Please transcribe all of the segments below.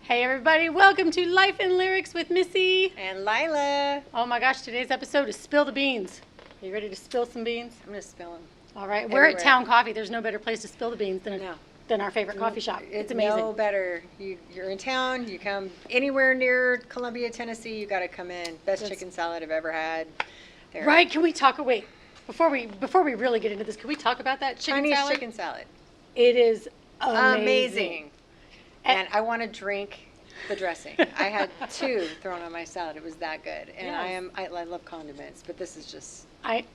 Hey everybody, welcome to Life and Lyrics with Missy and Lila. Oh my gosh, today's episode is Spill the Beans. Are you ready to spill some beans? I'm going to spill them. All right, we're at Towne Coffee. There's no better place to spill the beans than our favorite coffee shop. It's amazing. No better. You're in town, you come anywhere near Columbia, Tennessee, you got to come in. Best chicken salad I've ever had. There. Right, can we talk, wait, before we really get into this, can we talk about that chicken Chinese salad? chicken salad. It is amazing. And I want to drink the dressing. I had 2 thrown on my salad. It was that good. And yes. I love condiments, but this is just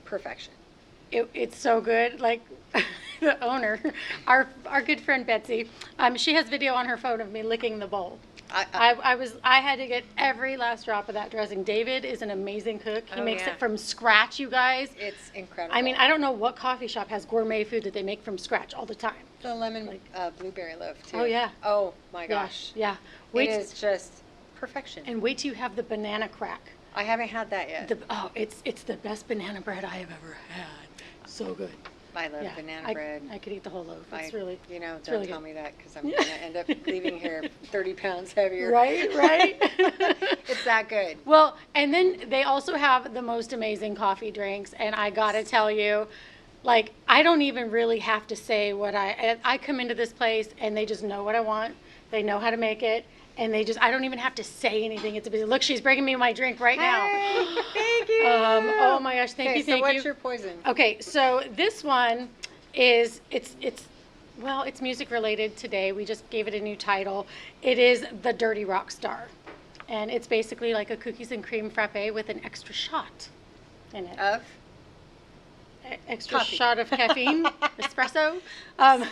perfection. It's so good. Like the owner, our good friend Betsy, she has video on her phone of me licking the bowl. I had to get every last drop of that dressing. David is an amazing cook. He makes it from scratch, you guys. It's incredible. I mean, I don't know what coffee shop has gourmet food that they make from scratch all the time. The lemon blueberry loaf too. Oh yeah. Oh my gosh. Yeah. It is just perfection. And wait till you have the banana crack. I haven't had that yet. It's the best banana bread I have ever had. So good. I love banana bread. I could eat the whole loaf. It's really, don't really tell good. Me that because I'm going to end up leaving here 30 pounds heavier. Right. It's that good. Well, and then they also have the most amazing coffee drinks, and I got to tell you, like, I don't even really have to say what I come into this place and they just know what I want. They know how to make it. And I don't even have to say anything. It's a busy. Look, she's bringing me my drink right now. Thank you. Oh my gosh, thank you. So what's your poison? Okay, so this one is, it's music related today. We just gave it a new title. It is The Dirty Rock Star. And it's basically like a cookies and cream frappe with an extra shot in it. Of? Extra coffee. Shot of caffeine, espresso.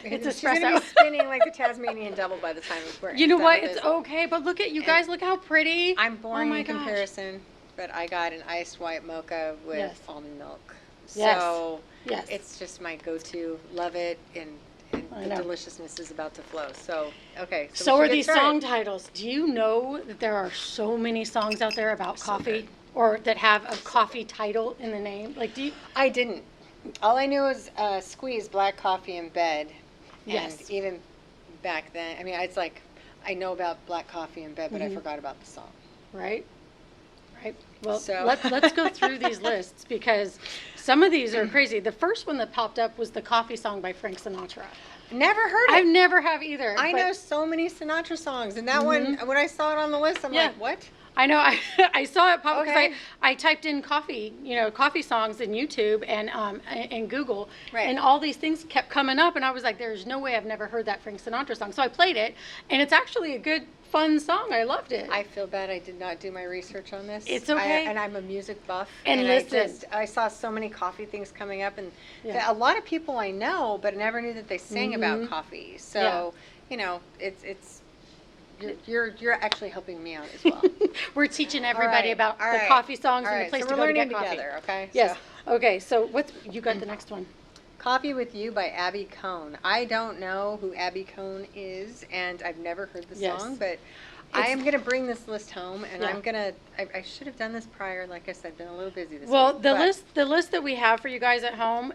It's espresso. She's going to be spinning like the Tasmanian devil by the time we're You know what? It's okay, but look at you guys. Look how pretty. I'm boring in comparison, but I got an iced white mocha with almond milk. So it's just my go-to. Love it, and the deliciousness is about to flow. So, okay. So are these song titles. Do you know that there are so many songs out there about coffee or that have a coffee title in the name? Like, do you? I didn't. All I knew was squeeze black coffee in bed. Yes. And even back then, I mean, it's like I know about black coffee in bed, but I forgot about the song. Right. Well, let's go through these lists because some of these are crazy. The first one that popped up was the Coffee Song by Frank Sinatra. Never heard it. I've never have either. I know so many Sinatra songs, and that one, when I saw it on the list, I'm like, what? I know. I saw it pop because I typed in coffee songs in YouTube and Google, and all these things kept coming up, and I was like, there's no way I've never heard that Frank Sinatra song. So I played it, and it's actually a good, fun song. I loved it. I feel bad I did not do my research on this. It's okay. And I'm a music buff. And listen. I saw so many coffee things coming up, and a lot of people I know, but I never knew that they sang about coffee. So, it's... You're actually helping me out as well. We're teaching everybody about the coffee songs and the place to go to get coffee. Together, okay? Yes. Okay, so you got the next one? Coffee with You by Abby Cohn. I don't know who Abby Cohn is, and I've never heard the song, but I am going to bring this list home, and I'm going to, I should have done this prior. Like I said, I've been a little busy this week. Well, the list that we have for you guys at home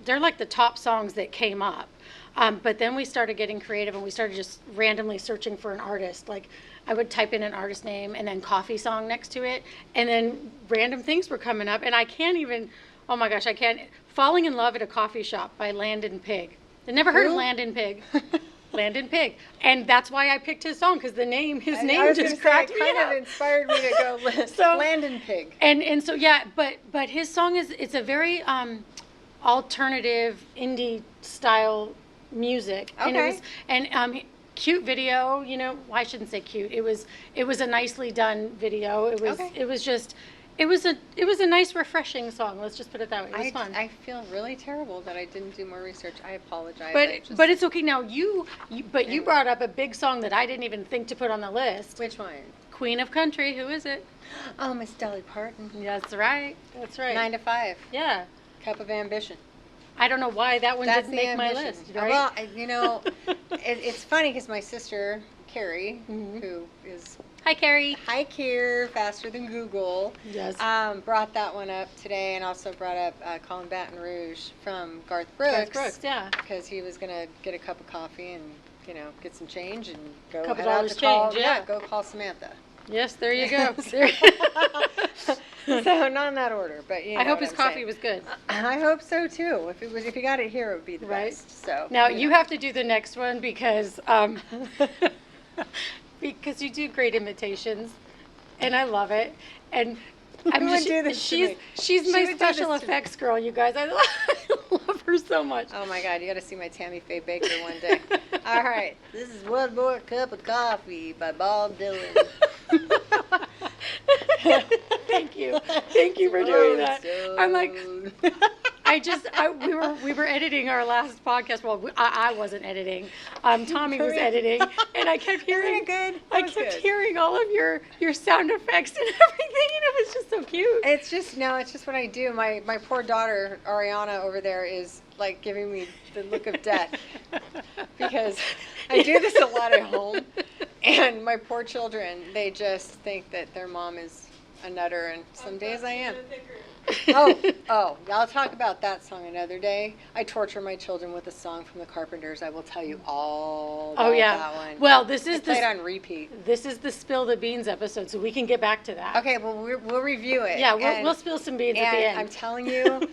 they're like the top songs that came up. But then we started getting creative and we started just randomly searching for an artist. Like I would type in an artist name and then coffee song next to it. And then random things were coming up. And I can't even, oh my gosh, I can't. Falling in Love at a Coffee Shop by Landon Pig. I never heard of Landon Pig. Landon Pig. And that's why I picked his song because his name just cracked me up. It kind of inspired me to go Landon Pig. And so, but his song it's a very alternative indie style music, and cute video. I shouldn't say cute. It was a nicely done video. It was a nice, refreshing song. Let's just put it that way. It was fun. I feel really terrible that I didn't do more research. I apologize. But it's okay now. You brought up a big song that I didn't even think to put on the list. Which one? Queen of Country. Who is it? Oh, Miss Dolly Parton. That's right. 9 to 5. Yeah. Cup of Ambition. I don't know why that one didn't make my list. Right? Well, it's funny because my sister Carrie, who is hi Carrie, faster than Google, brought that one up today, and also brought up Calling Baton Rouge from Garth Brooks. Garth Brooks, yeah, because he was gonna get a cup of coffee and get some change and go Couple head out dollars to call. change, yeah. Go call Samantha. Yes, there you go. So not in that order, but I hope his coffee was good. I hope so too. If you got it here, it would be the Right. best. So Now you have to do the next one because because you do great imitations, and I love it. And I'm would just do this to she's me? she's She my would do special this to me. effects girl, you guys. I love her so much. Oh my God, you got to see my Tammy Faye Baker one day. All right, this is One More Cup of Coffee by Bob Dylan. Thank you for doing that. I'm like, we were editing our last podcast. Well, I wasn't editing. Tommy was editing, and I kept hearing. Isn't it good? I That was kept good. hearing all of your sound effects and everything, and it was just so cute. It's just what I do. My poor daughter Ariana over there is like giving me the look of death because I do this a lot at home, and my poor children, they just think that their mom is a nutter, and some days I am. Oh, I'll talk about that song another day. I torture my children with a song from the Carpenters. I will tell you all about that one. Well, this is Played on repeat. This is the Spill the Beans episode, so we can get back to that. Okay, well we'll review it. Yeah, and, we'll spill some beans at the and end. I'm telling you,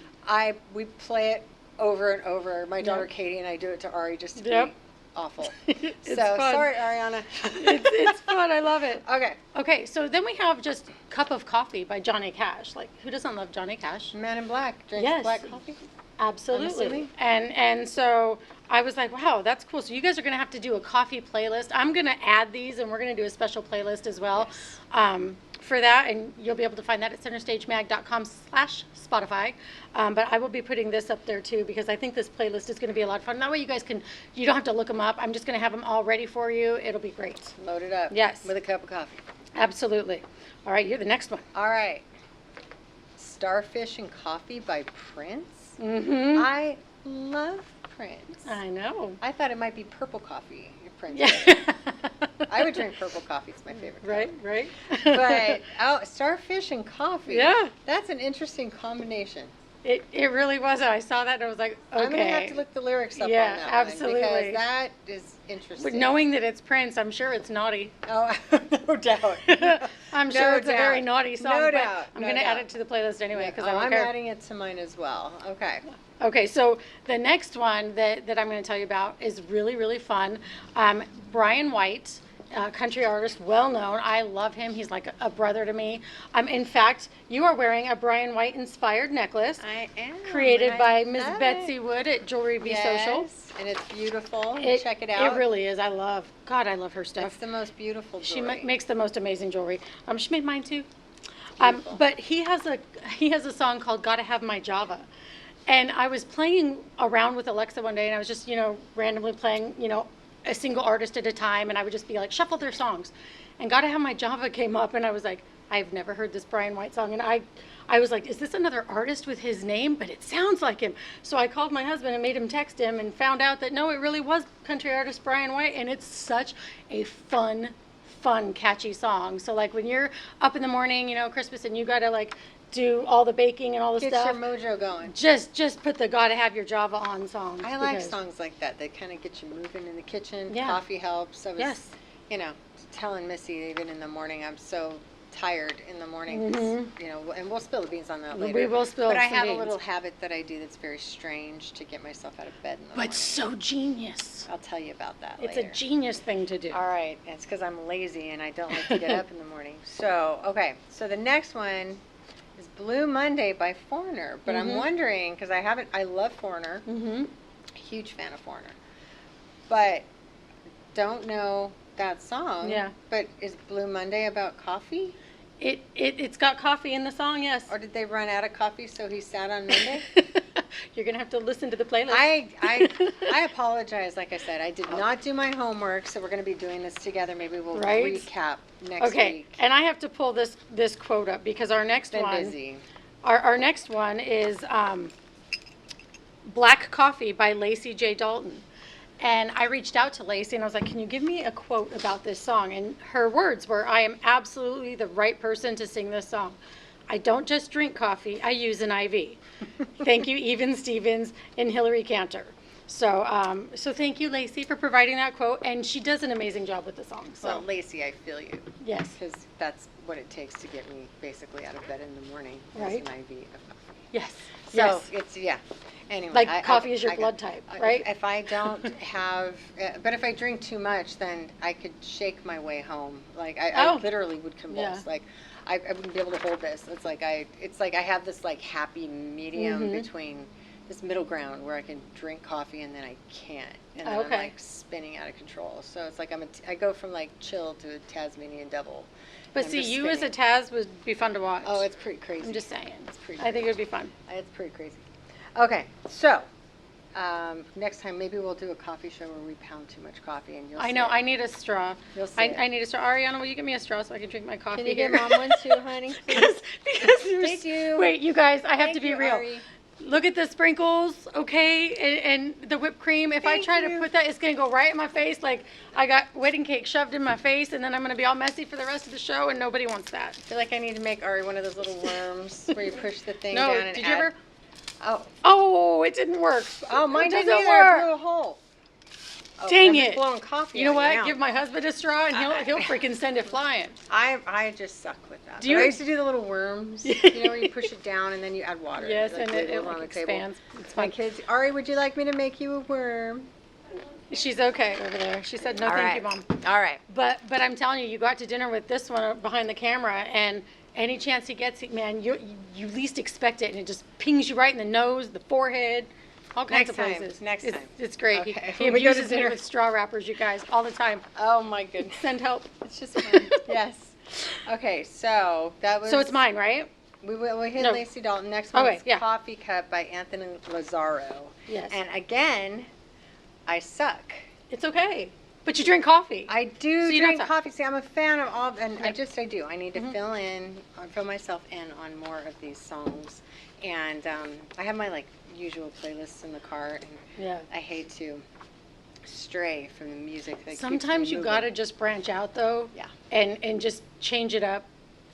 we play it over and over. My daughter Yep. Katie and I do it to Ari just to Yep. be awful. It's So fun. sorry, Ariana. It's fun. I love it. Okay, Okay, so then we have just Cup of Coffee by Johnny Cash. Like, who doesn't love Johnny Cash? Man in Black drinks Yes. black coffee. Absolutely. assuming. And so I was like, wow, that's cool. So you guys are going to have to do a coffee playlist. I'm going to add these, and we're going to do a special playlist as well for that. And you'll be able to find that at centerstagemag.com/Spotify. But I will be putting this up there too because I think this playlist is going to be a lot of fun. That way you guys you don't have to look them up. I'm just going to have them all ready for you. It'll be great. Load it up. Yes. With a cup of coffee. Absolutely. All right, you're the next one. All right. Starfish and Coffee by Prince. Mm-hmm. I love Prince. I know. I thought it might be purple coffee. Prince. Yeah. I would drink purple coffee. It's my favorite. Right. But starfish and coffee. Yeah. That's an interesting combination. It really was. I saw that and I was like, okay. I'm gonna have to look the lyrics up Yeah, on that absolutely. one because that is interesting. But knowing that it's Prince, I'm sure it's naughty. Oh, no doubt. I'm No sure it's a very doubt. naughty song. No but doubt. I'm No going to add doubt. it to the playlist anyway because I I'm don't care. adding it to mine as well. Okay. Okay, so the next one that I'm going to tell you about is really, really fun. Brian White, country artist, well known. I love him. He's like a brother to me. In fact, you are wearing a Brian White inspired necklace I am. created I by Miss love Betsy it. Wood at Jewelry Be Social. Yes, and it's beautiful. Check it It out. really is. I love her It's stuff. the most beautiful She jewelry. makes the most amazing jewelry. She made mine too. Beautiful. But he has a song called "Gotta Have My Java," and I was playing around with Alexa one day, and I was just randomly playing a single artist at a time, and I would just be like shuffle their songs, and "Gotta Have My Java" came up, and I was like, I've never heard this Brian White song, and I was like, is this another artist with his name? But it sounds like him. So I called my husband and made him text him and found out that no, it really was country artist Brian White, and it's such a fun, catchy song. So like when you're up in the morning, Christmas, and you gotta like do all the baking and all the Get stuff, your mojo going. just put the "Gotta Have Your Java" on song. I like because- songs like that. They kind of get you moving in the kitchen. Yeah. Coffee helps. I was, Yes. telling Missy even in the morning, I'm so tired in the morning. 'Cause, and we'll spill the beans on that later. We will spill But I some have beans. a little habit that I do that's very strange to get myself out of bed in the morning. But so genius. I'll tell you about that It's later. a genius thing to do. All right. It's because I'm lazy and I don't like to get up in the morning. So, okay. So the next one is Blue Monday by Foreigner. But I'm wondering, because I love Foreigner. Mm-hmm. Huge fan of Foreigner. But don't know that song. Yeah. But is Blue Monday about coffee? It's got coffee in the song, yes. Or did they run out of coffee so he sat on Monday? You're gonna have to listen to the playlist. I apologize. Like I said, I did not do my homework, so we're going to be doing this together. Maybe we'll Right? recap next Okay, week. and I have to pull this quote up because our next Been one, busy. our next one is "Black Coffee" by Lacey J. Dalton. And I reached out to Lacey and I was like, can you give me a quote about this song? And her words were, I am absolutely the right person to sing this song. I don't just drink coffee, I use an IV. Thank you, Even Stevens and Hillary Cantor. So thank you, Lacey, for providing that quote, and she does an amazing job with the song. So Well, Lacey, I feel you. yes, Because that's what it takes to get me basically out of bed in the morning. Right. Is an IV of coffee. yes, So yes. it's, yeah. Anyway. Like coffee is your blood type, right? If I don't have, but if I drink too much, then I could shake my way home. Like I literally would convulse. Yeah. Like I wouldn't be able to hold this. It's like I have this like happy medium between this middle ground where I can drink coffee and then I can't, and then I'm like spinning out of control. So it's like I go from like chill to a Tasmanian devil. But see, you as a Taz would be fun to watch. Oh, it's pretty crazy. I'm just saying. It's pretty. I think it would be fun. It's pretty crazy. Okay, so next time maybe we'll do a coffee show where we pound too much coffee and you'll. I know. I need a straw. You'll see I need a straw. Ariana, will you give me a straw so I can drink my coffee? Can you here? get Mom one too, honey? because Thank you. Wait, you guys, I have Thank to be you, real. Ari. Look at the sprinkles, okay, and the whipped cream. If I Thank try you. to put that, it's gonna go right in my face. Like I got wedding cake shoved in my face, and then I'm gonna be all messy for the rest of the show, and nobody wants that. I feel like I need to make Ari one of those little worms where you push the thing No, down and did you ever? Oh, Oh, it didn't work. mine It doesn't doesn't either. I work. blew a hole. Oh, Dang I'm just it. blowing coffee You know on what? now. Give my husband a straw, and he'll freaking send it flying. I just suck with that. Do you- But I used to do the little worms, you know, where you push it down and then you add water. Yes, like, and wiggle it on like the table. expands. It's My fun. kids, Ari, would you like me to make you a worm? She's okay over there. She said, "No, All thank right. you, Mom." All right. But I'm telling you, you go out to dinner with this one behind the camera, and any chance he gets it, man, you least expect it, and it just pings you right in the nose, the forehead, all kinds Next of time, places. next It's- time. It's great. Okay. He When we go to abuses me dinner. with straw wrappers, you guys, all the time. Oh my goodness. Send help. It's just fun. Yes. Okay, so that was. So it's mine, right? We hit No. Lacey Dalton. Next one Okay, is yeah. Coffee Cup by Anthony Lazzaro. Yes. And again, I suck. It's okay. But you drink coffee. I do So you don't drink suck. coffee. See, I'm a fan of all, and I Yep. do. I need to Mm-hmm. fill myself in on more of these songs. And I have my like usual playlists in the car, and Yeah. I hate to stray from the music that Sometimes keeps me you moving. gotta just branch out though. Yeah. And just change it up.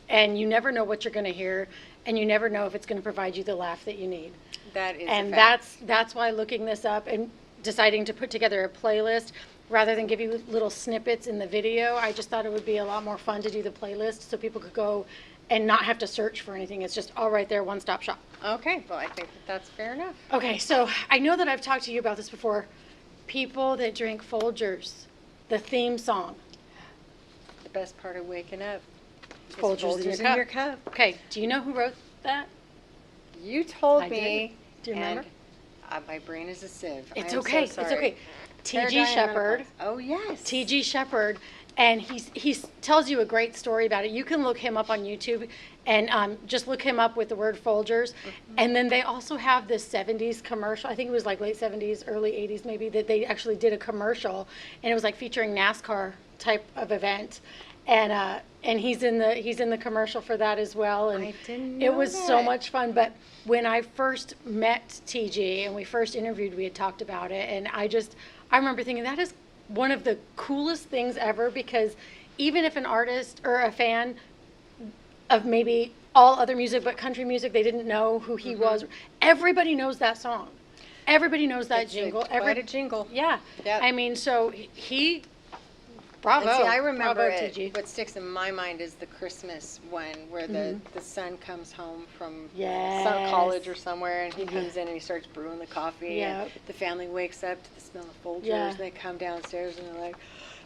And you never know what you're gonna hear, and you never know if it's gonna provide you the laugh that you need. That is And a fact. that's why looking this up and deciding to put together a playlist rather than give you little snippets in the video, I just thought it would be a lot more fun to do the playlist so people could go and not have to search for anything. It's just all right there, one-stop shop. Okay, well, I think that's fair enough. Okay, so I know that I've talked to you about this before. People that drink Folgers, the theme song. The best part of waking up is Folgers in your cup. Okay, do you know who wrote that? You told I me. did. Do you remember? And, my brain is a sieve. I It's am okay, So it's sorry. okay. T.G. Paradigm Shepherd. menopause. Oh, yes. T.G. Shepherd, and he tells you a great story about it. You can look him up on YouTube and just look him up with the word Folgers. And then they also have this 70s commercial. I think it was like late 70s, early 80s maybe, that they actually did a commercial, and it was like featuring NASCAR type of event. And he's in the commercial for that as well. And I didn't it know was so that. much fun. But when I first met TG and we first interviewed, we had talked about it, and I remember thinking that is one of the coolest things ever, because even if an artist or a fan of maybe all other music but country music, they didn't know who he was, everybody knows that song. Everybody knows that It's jingle. quite a jingle. Yeah. Yep. I mean, so he, bravo. And see, I remember bravo, it. TG. What sticks in my mind is the Christmas one where the son comes home from Yes. some college or somewhere, and he comes in and he starts brewing the coffee. Yep. And the family wakes up to the smell of Folgers. Yeah. And they come downstairs and they're like,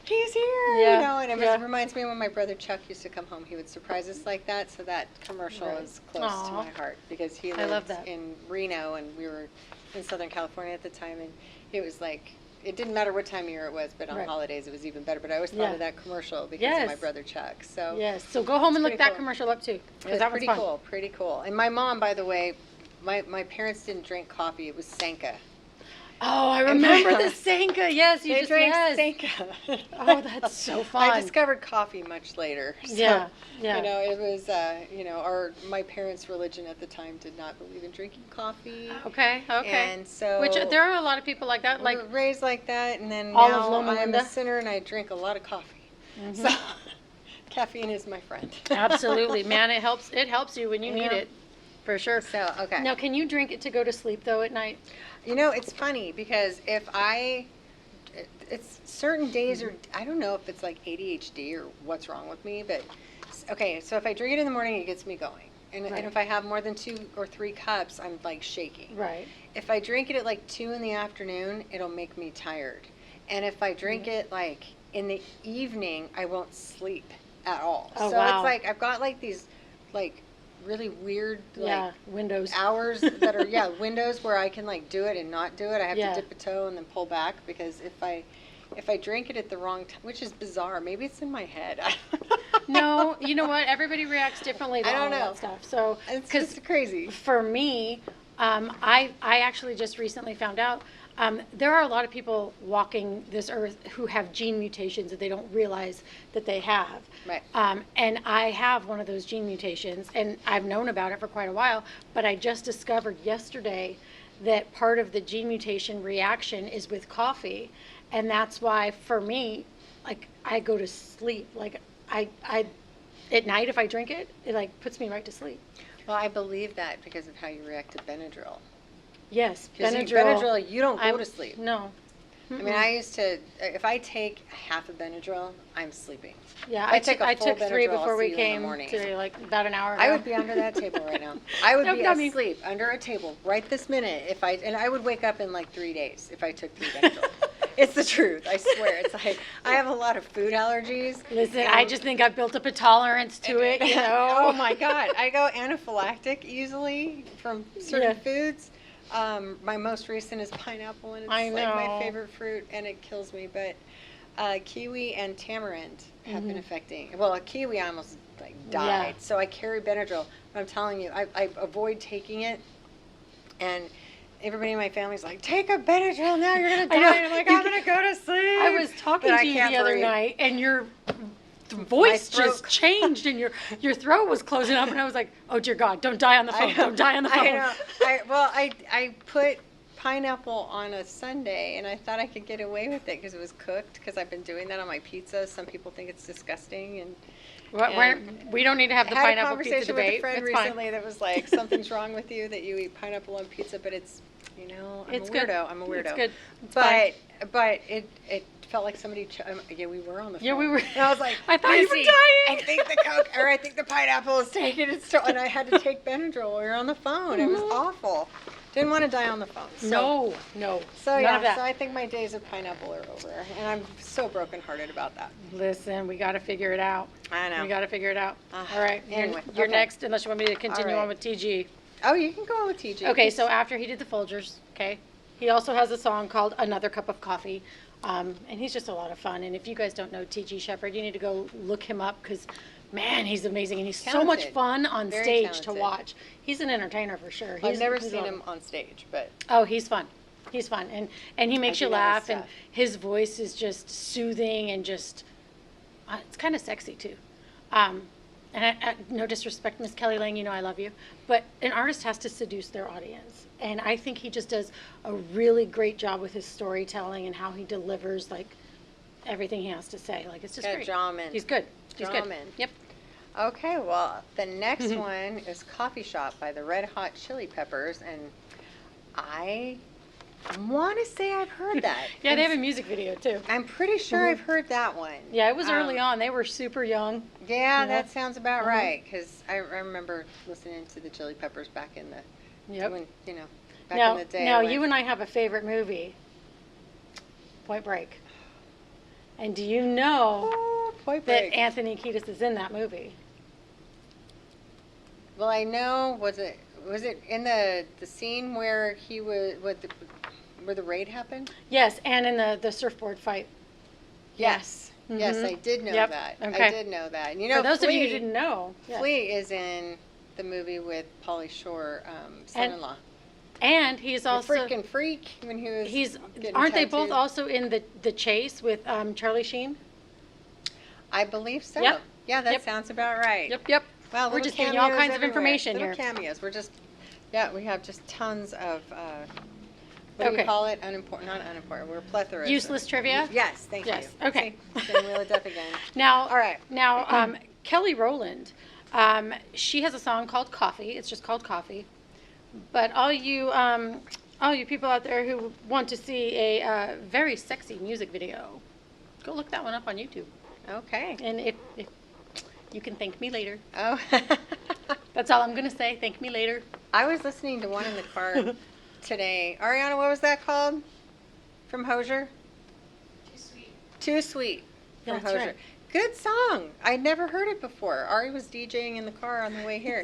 he's here, Yeah. you know. And it Yeah. reminds me when my brother Chuck used to come home. He would surprise us like that. So that commercial Right. is close to Aw. my heart because he I love lived that. in Reno and we were in Southern California at the time, and it was like, it didn't matter what time of year it was, but on Right. holidays it was even better. But I always thought Yeah. of that commercial because Yes. of my brother Chuck. So Yes. So go home and look pretty that cool. commercial up too, it because was that was pretty fun. cool, pretty cool. And my mom, by the way, my parents didn't drink coffee. It was Sanka. Oh, I remember the Sanka. Yes, you They just drank yes. Sanka. Oh, that's so fun. I discovered coffee much later. So, Yeah, yeah. You know, it was, my parents' religion at the time did not believe in drinking coffee. Okay, okay. And so. Which there are a lot of people like that, We like were raised like that, and then all of now Loma I'm a Linda. sinner and I drink a lot of coffee. So, caffeine is my friend. absolutely, man. It helps you when you I need know. it. For sure. So, okay. Now, can you drink it to go to sleep, though, at night? You know, it's funny because it's certain days, or I don't know if it's like ADHD or what's wrong with me, but okay, so if I drink it in the morning, it gets me going. And if I have more than 2 or 3 cups, I'm like shaking. Right. If I drink it at like 2 in the afternoon, it'll make me tired. And if I drink it like in the evening, I won't sleep at all. Oh, so wow. it's like I've got like these like really weird like windows. hours that are windows where I can like do it and not do it. I have to dip a toe and then pull back, because if I drink it at the wrong time, which is bizarre, maybe it's in my head. No, you know what? Everybody reacts differently to I don't all know. that stuff. So, It's just crazy. For me, I actually just recently found out there are a lot of people walking this earth who have gene mutations that they don't realize that they have. Right. And I have one of those gene mutations, and I've known about it for quite a while, but I just discovered yesterday that part of the gene mutation reaction is with coffee. And that's why, for me, like, I go to sleep. Like, I at night, if I drink it, it like puts me right to sleep. Well, I believe that because of how you react to Benadryl. Yes, Benadryl, you don't go to sleep. No. I mean, I used to, if I take half a Benadryl, I'm sleeping. Yeah, I took I took 3 Benadryl, before I'll we see you in the came morning. to like about an hour ago. I would be under that table right now. I would be Dummy. asleep under a table right this minute and I would wake up in like 3 days if I took 3 Benadryl. It's the truth, I swear. It's like, I have a lot of food allergies. Listen, I just think I've built up a tolerance to it, you know. Oh my God, I go anaphylactic easily from certain foods. My most recent is pineapple, and it's like my favorite fruit, and it kills me. But kiwi and tamarind have been affecting. Well, a kiwi I almost like died, so I carry Benadryl. But I'm telling you, I avoid taking it, and everybody in my family's like, take a Benadryl now, you're gonna die. And I'm like, I'm gonna go to sleep. I was talking to you the other night, and your voice just changed, and your throat was closing up, and I was like, oh dear God, don't die on the phone, don't die on the phone. I know. I put pineapple on a sundae, and I thought I could get away with it because it was cooked, because I've been doing that on my pizza. Some people think it's disgusting, and we don't need to have the pineapple pizza debate. I had a conversation with a friend it's recently fine. that was like, something's wrong with you that you eat pineapple on pizza, but it's, I'm a weirdo. Good. I'm a weirdo. It's good. It's fine. But it felt like somebody. We were on the phone. Yeah, we were. And I was like, I thought you were dying. I think the Coke, or I think the pineapple is taking its toll, and I had to take Benadryl while we were on the phone. It was awful. Didn't want to die on the phone. So, no. So none of that. So I think my days of pineapple are over, and I'm so brokenhearted about that. Listen, we got to figure it out. I know. We got to figure it out. All right. Anyway, you're okay. next, unless you want me to continue on with TG. Oh, you can go on with TG. Okay, so after he did the Folgers, okay, he also has a song called Another Cup of Coffee, and he's just a lot of fun. And if you guys don't know TG Shepherd, you need to go look him up, because, man, he's amazing, and he's so much fun on stage to watch. He's an entertainer for sure. I've never seen him on stage, but... Oh, he's fun. He's fun, and he makes you laugh, and his voice is just soothing and just, it's kind of sexy too. And no disrespect, Miss Kelly Lang, you know I love you, but an artist has to seduce their audience, and I think he just does a really great job with his storytelling and how he delivers like everything he has to say. Like, it's just great. He's good. He's good. Yep. Okay, well, the next one is Coffee Shop by the Red Hot Chili Peppers, and I want to say I've heard that. Yeah, they have a music video too. I'm pretty sure I've heard that one. Yeah, it was early on. They were super young. Yeah, that sounds about right, because I remember listening to the Chili Peppers back in the, when, back in the day. Now, you and I have a favorite movie, Point Break. And do you know that Anthony Kiedis is in that movie? Well, I know. Was it in the scene where he was where the raid happened? Yes, and in the surfboard fight. Yes. Yes, I did know that. Okay. I did know that. And, for those of you who didn't know, Flea is in the movie with Pauly Shore, son-in-law. And he's also the freaking freak when he was. Aren't they both also in the Chase with Charlie Sheen? I believe so. Yep. Yeah, that sounds about right. Yep. Well, we're just giving you all kinds of information little here. Cameos. We're just, we have just tons of. What do you call it? Unimportant, not unimportant. We're plethora. Useless trivia. Yes, thank you. Okay. Then wheel it up again. Now, all right. Now, Kelly Rowland She has a song called Coffee. It's just called Coffee. But all you people out there who want to see a very sexy music video, go look that one up on YouTube. Okay. And if you can thank me later. Oh. That's all I'm going to say. Thank me later. I was listening to one in the car today. Ariana, what was that called? From Hozier? Too sweet. Too Sweet from That's Hozier. right. Good song. I'd never heard it before. Ari was DJing in the car on the way here.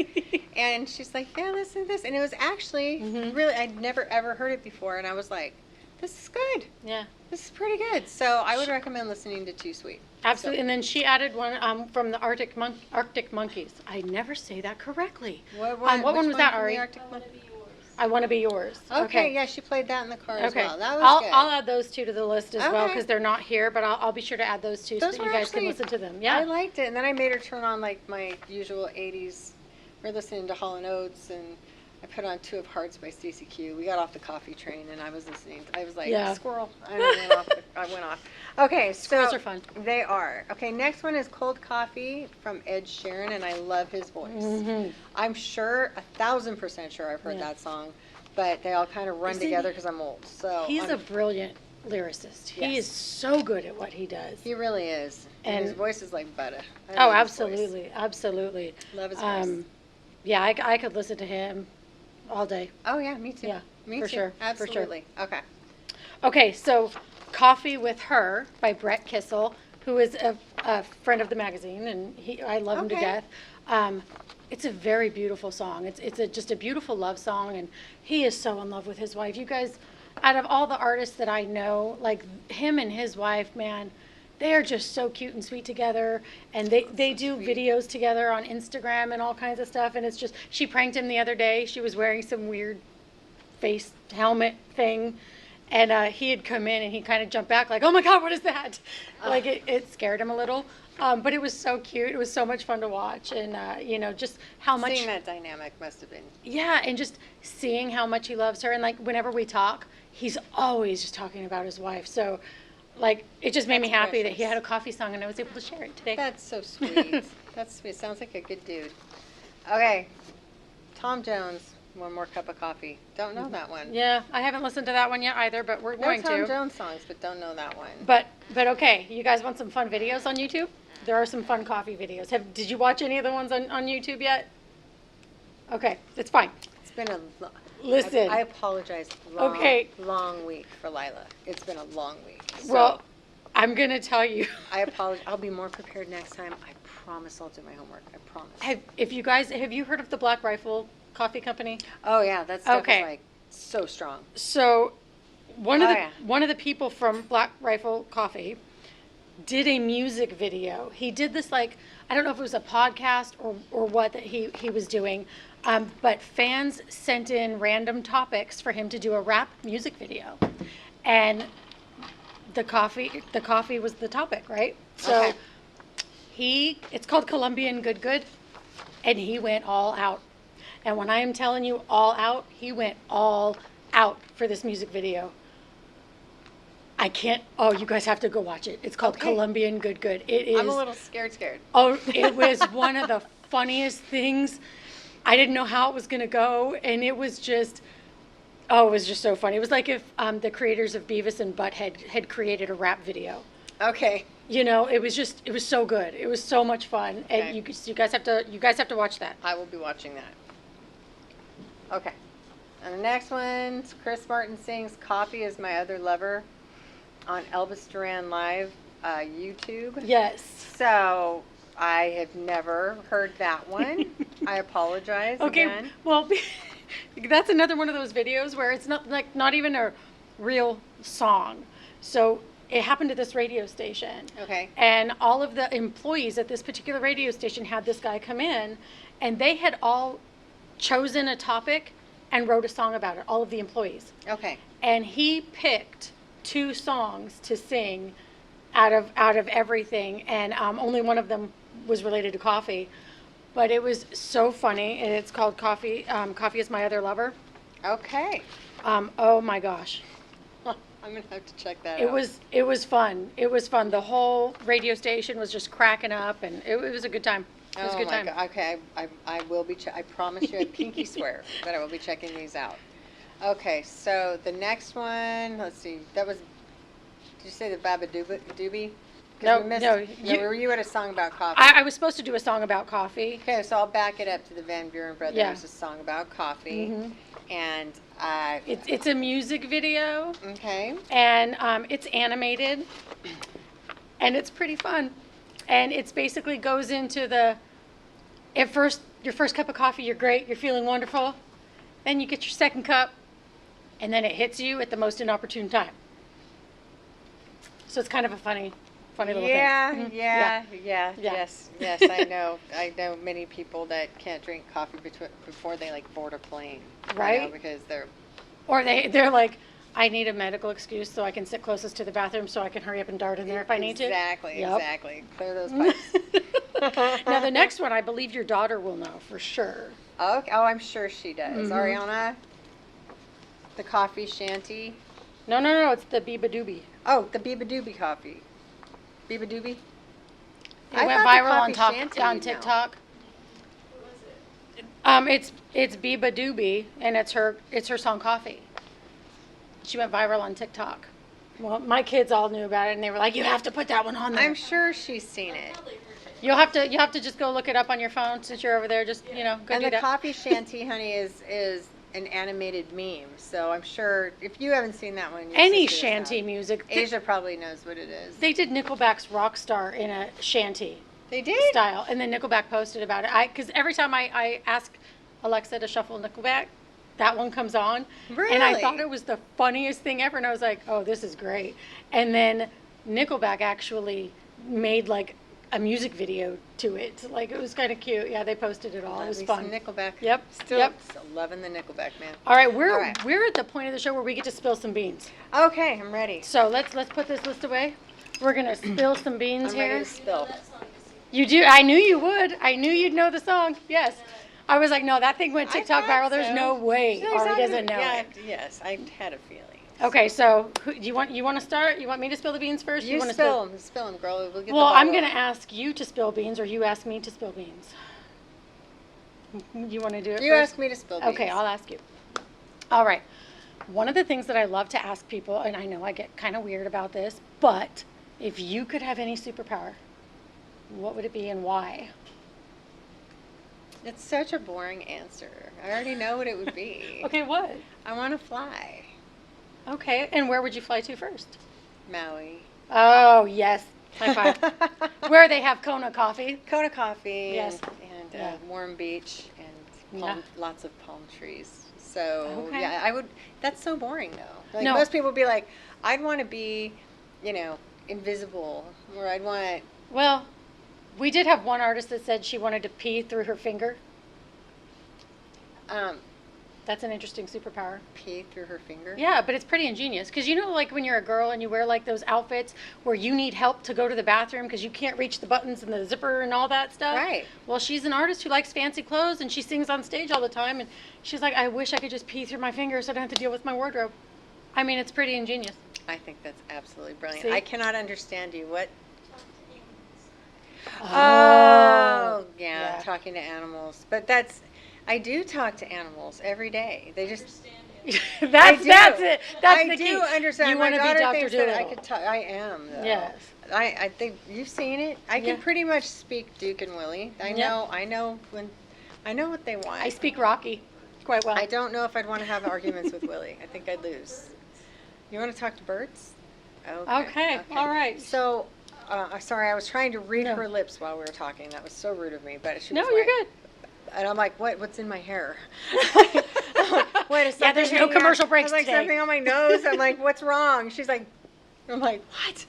And she's like, yeah, listen to this. And it was actually really, I'd never ever heard it before. And I was like, this is good. Yeah. This is pretty good. So I would recommend listening to Too Sweet. Absolutely. And then she added one from the Arctic Monkeys. I never say that correctly. What one was that, from the Ari? Arctic I want to be yours. I Want to Be Yours. Okay, yeah, she played that in the car as Okay. well. That was I'll, good. I'll add those two to the list as well Okay. because they're not here, but I'll be sure to add those two so Those that were you guys can actually- listen to them. Yeah. I liked it, and then I made her turn on like my usual 80s. We're listening to Hall & Oates, and I put on Two of Hearts by Stacey Q. We got off the coffee train, and I was listening. I was like, Yeah. squirrel. I went off. Okay, so Squirrels are fun. They are. Okay, next one is Cold Coffee from Ed Sheeran, and I love his voice. Mhm. I'm sure, 1,000% sure I've heard Yeah. that song, but they all kind of run Isn't together he- because I'm old. So He's I'm- a brilliant lyricist. He Yes. is so good at what he does. he really is, and his And- voice is like butter. I Oh, love his voice. absolutely. Absolutely. Love his voice. Yeah, I could listen to him all day. Oh yeah, me too. Yeah, me for too. sure, for sure. Absolutely. Okay. Okay, so Coffee with Her by Brett Kissel, who is a friend of the magazine, and I love him to Okay. death. It's a very beautiful song. It's just a beautiful love song, and he is so in love with his wife. You guys, out of all the artists that I know, like him and his wife, man, they are just so cute and sweet together, and they do sweet. videos together on Instagram and all kinds of stuff, and it's just, she pranked him the other day. She was wearing some weird face helmet thing, and he had come in and he kind of jumped back like, oh my God, what is that? Like it scared him a little. But it was so cute. It was so much fun to watch, and just how much. Seeing that dynamic must have been. Yeah, and just seeing how much he loves her, and like whenever we talk, he's always just talking about his wife. So, like, it just made me That's happy that he precious. had a coffee song, and I was able to share it today. That's so sweet. That's sweet. Sounds like a good dude. Okay. Tom Jones. One More Cup of Coffee. Don't know that one. Yeah, I haven't listened to that one yet either, but we're No going Tom to. Jones songs, but don't know that one. But okay, you guys want some fun videos on YouTube? There are some fun coffee videos. Did you watch any of the ones on YouTube yet? Okay, it's fine. It's been a. Listen. I apologize. Long, Okay. Long week for Lila. It's been a long week. So Well, I'm gonna tell you. I apologize. I'll be more prepared next time. I promise I'll do my homework. I promise. Have you heard of the Black Rifle Coffee Company? Oh yeah, that stuff Okay. is like so strong. So, one of Oh, the yeah. one of the people from Black Rifle Coffee did a music video. He did this like, I don't know if it was a podcast or what that he was doing, but fans sent in random topics for him to do a rap music video, and the coffee was the topic, right? So Okay. it's called Colombian Good Good, and he went all out. And when I am telling you all out, he went all out for this music video. I can't, oh, you guys have to go watch it. It's called Okay. Colombian Good Good. It is, I'm a little scared. oh, it was one of the funniest things. I didn't know how it was going to go, and it was just, oh, it was just so funny. It was like if the creators of Beavis and Butthead had created a rap video. Okay. It was so good. It was so much fun, and Okay. you guys have to watch that. I will be watching that. Okay. And the next one, Chris Martin sings "Coffee Is My Other Lover" on Elvis Duran Live YouTube. Yes. So I have never heard that one. I apologize Okay. again. Well, that's another one of those videos where it's not even a real song. So it happened at this radio station. Okay. And all of the employees at this particular radio station had this guy come in, and they had all chosen a topic and wrote a song about it, all of the employees. Okay. And he picked 2 songs to sing out of everything, and only one of them was related to coffee. But it was so funny, and it's called Coffee. Coffee Is My Other Lover. Okay. Oh my gosh, I'm gonna have to check that it out. was fun. It was fun. The whole radio station was just cracking up, and it was a good time. It was a Oh good my time. God. Okay, I will be. I promise you, I pinky swear that I will be checking these out. Okay, so the next one. Let's see. That was. Did you say the Baba Doobie? 'Cause No, we missed, no, you had a song about coffee. I was supposed to do a song about coffee. Okay, so I'll back it up to the Van Buren Brothers. Yeah. A song about coffee, Mhm. and It's a music video, okay. and it's animated, and it's pretty fun. And it's basically goes into at first, your first cup of coffee, you're great, you're feeling wonderful. Then you get your second cup, and then it hits you at the most inopportune time. So it's kind of a funny little Yeah, thing. Mhm. yeah, Yeah. yes, I know. I know many people that can't drink coffee before they like board a plane, Right. because they're Or they're like, I need a medical excuse so I can sit closest to the bathroom so I can hurry up and dart in there if I need to. Exactly, Yep. exactly. Clear those pipes. Now the next one, I believe your daughter will know for sure. Okay. Oh, I'm sure she does. Mhm. Ariana, the coffee shanty. No, it's the Biba Doobie. Oh, the Biba Doobie coffee. Biba Doobie? It I went thought the viral coffee shanty on you'd know. TikTok. It's Biba Doobie, and it's her song Coffee. She went viral on TikTok. Well, my kids all knew about it, and they were like, "You have to put that one on there." I'm sure she's seen it. You'll have to just go look it up on your phone since you're over there. Just go And do the that. coffee shanty, honey, is an animated meme. So I'm sure if you haven't seen that one, your Any sisters shanty have. music. Asia probably knows what it is. They did Nickelback's Rockstar in a shanty They did? style, and then Nickelback posted about it. Because every time I ask Alexa to shuffle Nickelback, that one comes on. Really? And I thought it was the funniest thing ever, and I was like, oh, this is great. And then Nickelback actually made like a music video to it. Like, it was kind of cute. Yeah, they posted it all. It was Love me fun. some Nickelback. Yep, Still, yep. still loving the Nickelback, man. All right, All right. we're at the point of the show where we get to spill some beans. Okay, I'm ready. So let's put this list away. We're gonna spill some beans I'm here. ready to spill. You do? I knew you would. I knew you'd know the song. Yes. I was like, no, that thing went TikTok I thought viral. There's so. no way Ari doesn't know yeah, it. Yes, I had a feeling. Okay, so do you want to start? You want me to spill the beans first? You wanna spill them, girl. We'll get the Well, ball I'm gonna rolling. ask you to spill beans, or you ask me to spill beans. You want to do it You first? ask me to spill beans. Okay, I'll ask you. All right. One of the things that I love to ask people, and I know I get kind of weird about this, but if you could have any superpower, what would it be and why? It's such a boring answer. I already know what it would be. Okay, what? I want to fly. Okay, and where would you fly to first? Maui. Oh, yes. High five. Where they have Towne Coffee. Kona Coffee. Yes. And Yeah. warm beach and Yeah. lots of palm trees. So, Okay. yeah, I would. That's so boring, though. Like, No. most people would be like, I'd want to be, invisible. Or I'd want. Well, we did have one artist that said she wanted to pee through her finger. That's an interesting superpower. Pee through her finger. Yeah, but it's pretty ingenious. Because like when you're a girl and you wear like those outfits where you need help to go to the bathroom because you can't reach the buttons and the zipper and all that stuff. Right. Well, she's an artist who likes fancy clothes and she sings on stage all the time. And she's like, I wish I could just pee through my fingers so I don't have to deal with my wardrobe. I mean, it's pretty ingenious. I think that's absolutely brilliant. See? I cannot understand you. What? Oh, yeah, yeah. talking to animals. But I do talk to animals every day. They just. That's do. it. That's I the key. do understand. You My want to be daughter Dr. thinks that I Doolittle. could talk. I am, though. Yes. I think you've seen it. I Yeah. can pretty much speak Duke and Willie. I know what they want. I speak Rocky quite well. I don't know if I'd want to have arguments with Willie. I think I'd lose. You want to talk to birds? Okay. All right. So, sorry, I was trying to read No. her lips while we were talking. That was so rude of me. But she No, was you're like- good. And I'm like, what's in my hair? Wait, is Yeah, there's something no hanging commercial on- breaks I was like, today. something on my nose. I'm like, what's wrong? She's like, I'm like, what?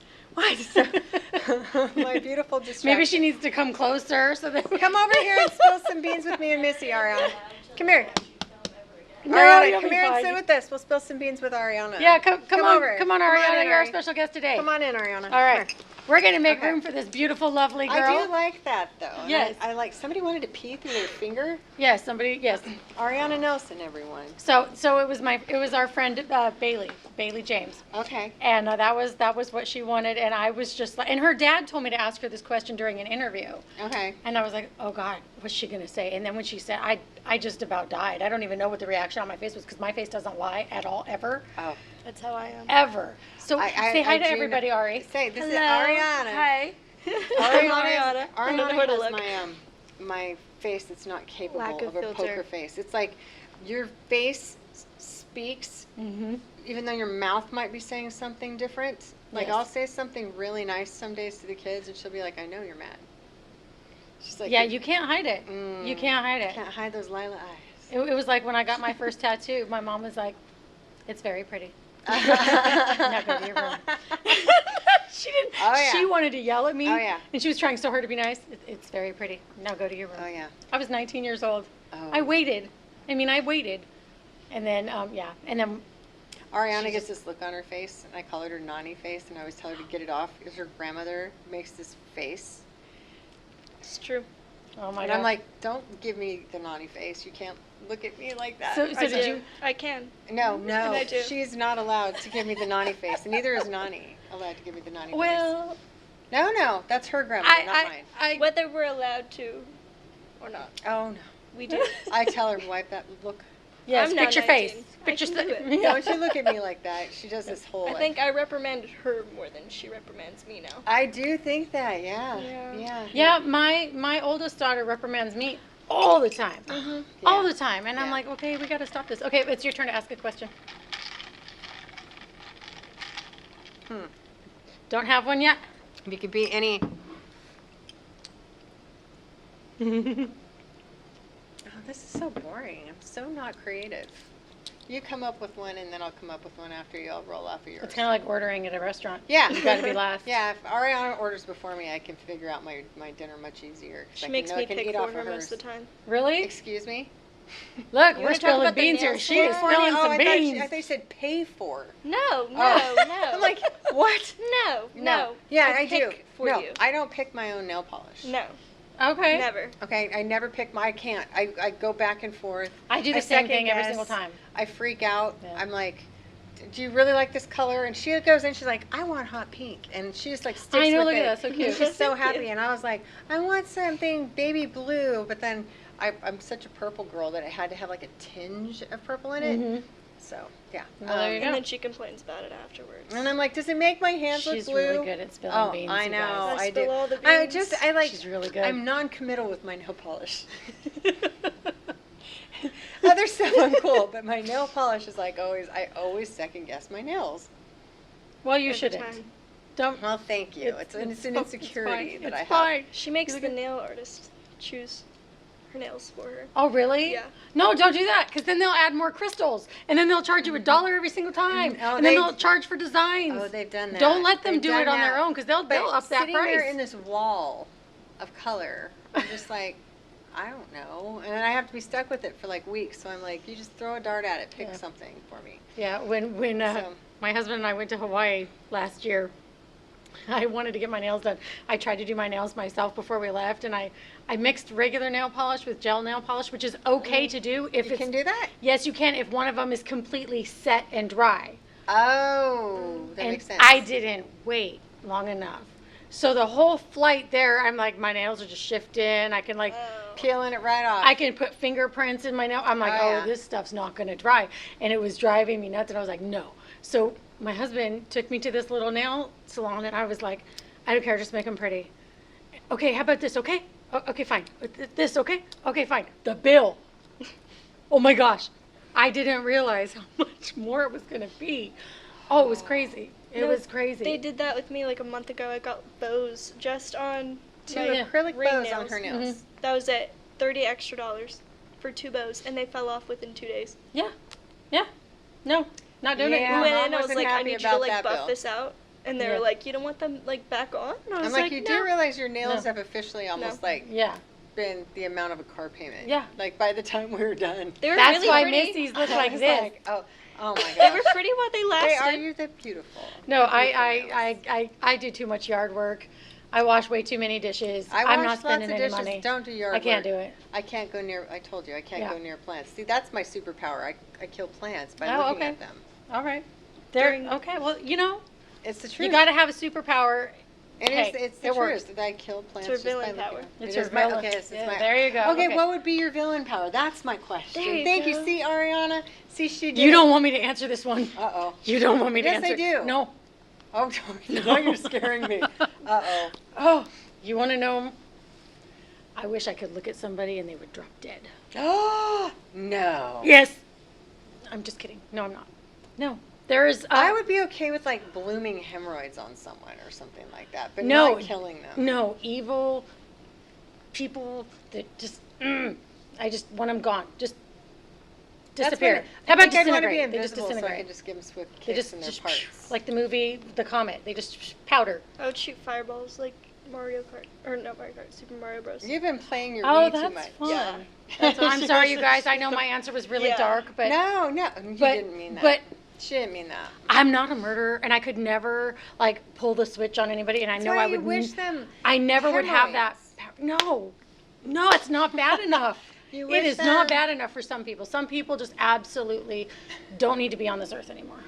My beautiful distraction. Maybe she needs to come closer so that Come over here and spill some beans with me and Missy, Ariana. Come here. No, Ariana, you'll come be here and fine. sit with us. We'll spill some beans with Ariana. Yeah, come on, over. come on, Ariana. in, You're our Ari. special guest today. Come on in, Ariana. All right. Come here. We're going to make Okay. room for this beautiful, lovely girl. I do like that, though. And Yes. I like, somebody wanted to pee through their finger. Yes, yes. Ariana Nelson, everyone. So it was our friend Bailey James. Okay. And that was what she wanted, and I was just like, and her dad told me to ask her this question during an interview. Okay. And I was like, oh God, what's she gonna say? And then when she said, I just about died. I don't even know what the reaction on my face was, because my face doesn't lie at all, ever. Oh. That's how I am. Ever. So say hi to do everybody, know- Ari. Say, this is Hello. Ariana. Hi. Ariana. I don't know Ariana where to has look. my face that's not capable Lack of of a filter. poker face. It's like your face speaks, Mm-hmm. even though your mouth might be saying something different. Like, Yes. I'll say something really nice some days to the kids, and she'll be like, I know you're mad. She's like, Yeah, you can't hide it. You can't hide it. Can't hide those Lila eyes. It was like when I got my first tattoo, my mom was like, it's very pretty. Now go to your room. She didn't. Oh, yeah. She wanted to yell at me. Oh, yeah. And she was trying so hard to be nice. It's very pretty. Now go to your room. Oh, yeah. I was 19 years old. Oh. I waited. I waited. And then, yeah. And then, Ariana gets this look on her face, and I call it her Nani face, and I always tell her to get it off because her grandmother makes this face. It's true. oh my And God. I'm like, don't give me the Nani face. You can't look at me like that. So I did do. you? I can. No, And I do. she's not allowed to give me the Nani face, and neither is Nani allowed to give me the Nani face. Well, No, that's her grandmother, not mine. Whether we're allowed to or not. Oh, no. We do. I tell her, wipe that look. yes, I'm not picture 19. face. I Picture can do it. Yeah. Don't you look at me like that. She does this whole, I like- think I reprimand her more than she reprimands me now. I do think that, yeah. Yeah. Yeah, my oldest daughter reprimands me all the time. All the time. And I'm Yeah. like, okay, we got to stop this. Okay, it's your turn to ask a question. Don't have one yet? If you could be any... Oh, this is so boring. I'm so not creative. You come up with one, and then I'll come up with one after you. I'll roll off of yours. It's kind of like ordering at a restaurant. Yeah. You got to be last. Yeah, if Ariana orders before me, I can figure out my dinner much easier. 'cause She I makes know me I can pick eat for off her of most hers. of the time. Really? Excuse me? Look, You we're wanna talk spilling about the beans here. nails She is for me? spilling some I beans. thought you said pay for. No, Oh. no. I'm like, what? No. Yeah, I do. pick for no, you. I don't pick my own nail polish. No, Okay. never. Okay, I never pick my, I can't. I go back and forth. I do the same second thing every guess. single time. I freak out. Yeah. I'm like, do you really like this color? And she goes in, she's like, I want hot pink. And she just like sticks I know, with look it. at that, so cute. She's so So happy. cute. And I was like, I want something baby blue. But then I'm such a purple girl that it had to have like a tinge of purple in it. Mhm. So, yeah. Well, there you go. And then she complains about it afterwards. And I'm like, does it make my hands She's look blue? really good at spilling Oh, beans. I you know. guys. I I spill do. all the I beans. I like. She's really good. I'm non-committal with my nail polish. Other stuff I'm cool, but my nail polish is like always. I always second guess my nails. Well, you Every shouldn't. time. Don't. Well, thank you. It's an fine. insecurity that It's I have. fine. She makes Look the at- nail artist choose her nails for her. Oh, really? Yeah. No, don't do that, because then they'll add more crystals, and then they'll charge you $1 every single time, Oh, and then they- they'll charge for designs. Oh, they've done that. Don't let them They've do done it on their that. own, because they'll But up that sitting price. there in this wall of color, I'm just like, I don't know, and I have to be stuck with it for like weeks. So I'm like, you just throw a dart at it, pick Yeah. something for me. Yeah, when So- my husband and I went to Hawaii last year, I wanted to get my nails done. I tried to do my nails myself before we left, and I mixed regular nail polish with gel nail polish, which is okay to do if You it's. can do that? Yes, you can if one of them is completely set and dry. Oh, that And makes sense. I didn't wait long enough. So the whole flight there, I'm like, my nails are just shifting. I can like, Peeling it right off. I can put fingerprints in my nail. I'm like, Oh, oh, yeah. this stuff's not going to dry. And it was driving me nuts. And I was like, no. So my husband took me to this little nail salon, and I was like, I don't care, just make them pretty. Okay, how about this? Okay, okay, fine. This, okay, okay, fine. The bill. Oh my gosh, I didn't realize how much more it was going to be. Oh, it was crazy. It No, was crazy. They did that with me like a month ago. I got bows just on Two my acrylic ring bows on nails. her nails. Mhm. That was it. $30 extra for 2 bows, and they fell off within 2 days. Yeah, yeah. No, not doing Yeah. I it. went Mom in, I was wasn't like, I happy need you to about like that buff bill. this out, and they Yeah. were like, you don't want them like back on? And I was I'm like, you no. do realize your nails No. have officially almost No. like Yeah. been the amount of a car payment. Yeah. Like by the time we were done. They were That's really why pretty. Missy's look I like was this. like, oh, Oh my gosh. They were pretty while they lasted. They're beautiful. No, They're beautiful nails. I do too much yard work. I wash way too many dishes. I I'm wash not spending lots of any dishes. money. Don't do yard I can't work. do it. I can't go near. I told you I can't Yeah. go near plants. See, that's my superpower. I kill plants by Oh, looking okay. at them. All right. During- Okay. Well, you know, It's the truth. you got to have a superpower. And Hey, it's the it works. truth that I kill plants It's just her by villain looking power. at them. It's It her is my villain. okay. It's Yeah, my, there you go. Okay, Okay. what would be your villain power? That's my question. There you Thank you. go. See, Ariana. See, she did. You don't want me to answer this one. Uh-oh. You don't want me to Yes, I answer. do. No. Oh, now you're scaring me. Uh-oh. Oh, you want to know? I wish I could look at somebody and they would drop dead. Oh no. Yes. I'm just kidding. No, I'm not. No. There is. I would be okay with like blooming hemorrhoids on someone or something like that, but No. not killing them. No, evil people that just. I just want them gone. Just That's disappear. what How about I think I'd want to be disintegrate? They just invisible so I disintegrate. could just give them swift They kicks in their just parts. like the movie The Comet. They just powder. I would shoot fireballs like Mario Kart. Or not Mario Kart, Super Mario Bros. You've been playing your Oh, Wii too that's much. fun. Yeah. I'm sorry, you guys. I know my answer was really Yeah. dark, but No, you didn't mean that. But She didn't mean that. I'm not a murderer, and I could never like pull the switch on anybody. And I That's know why I you would. wish them I never would have that. hemorrhoids. No, it's not bad enough. You It wish is not them- bad enough for some people. Some people just absolutely don't need to be on this earth anymore.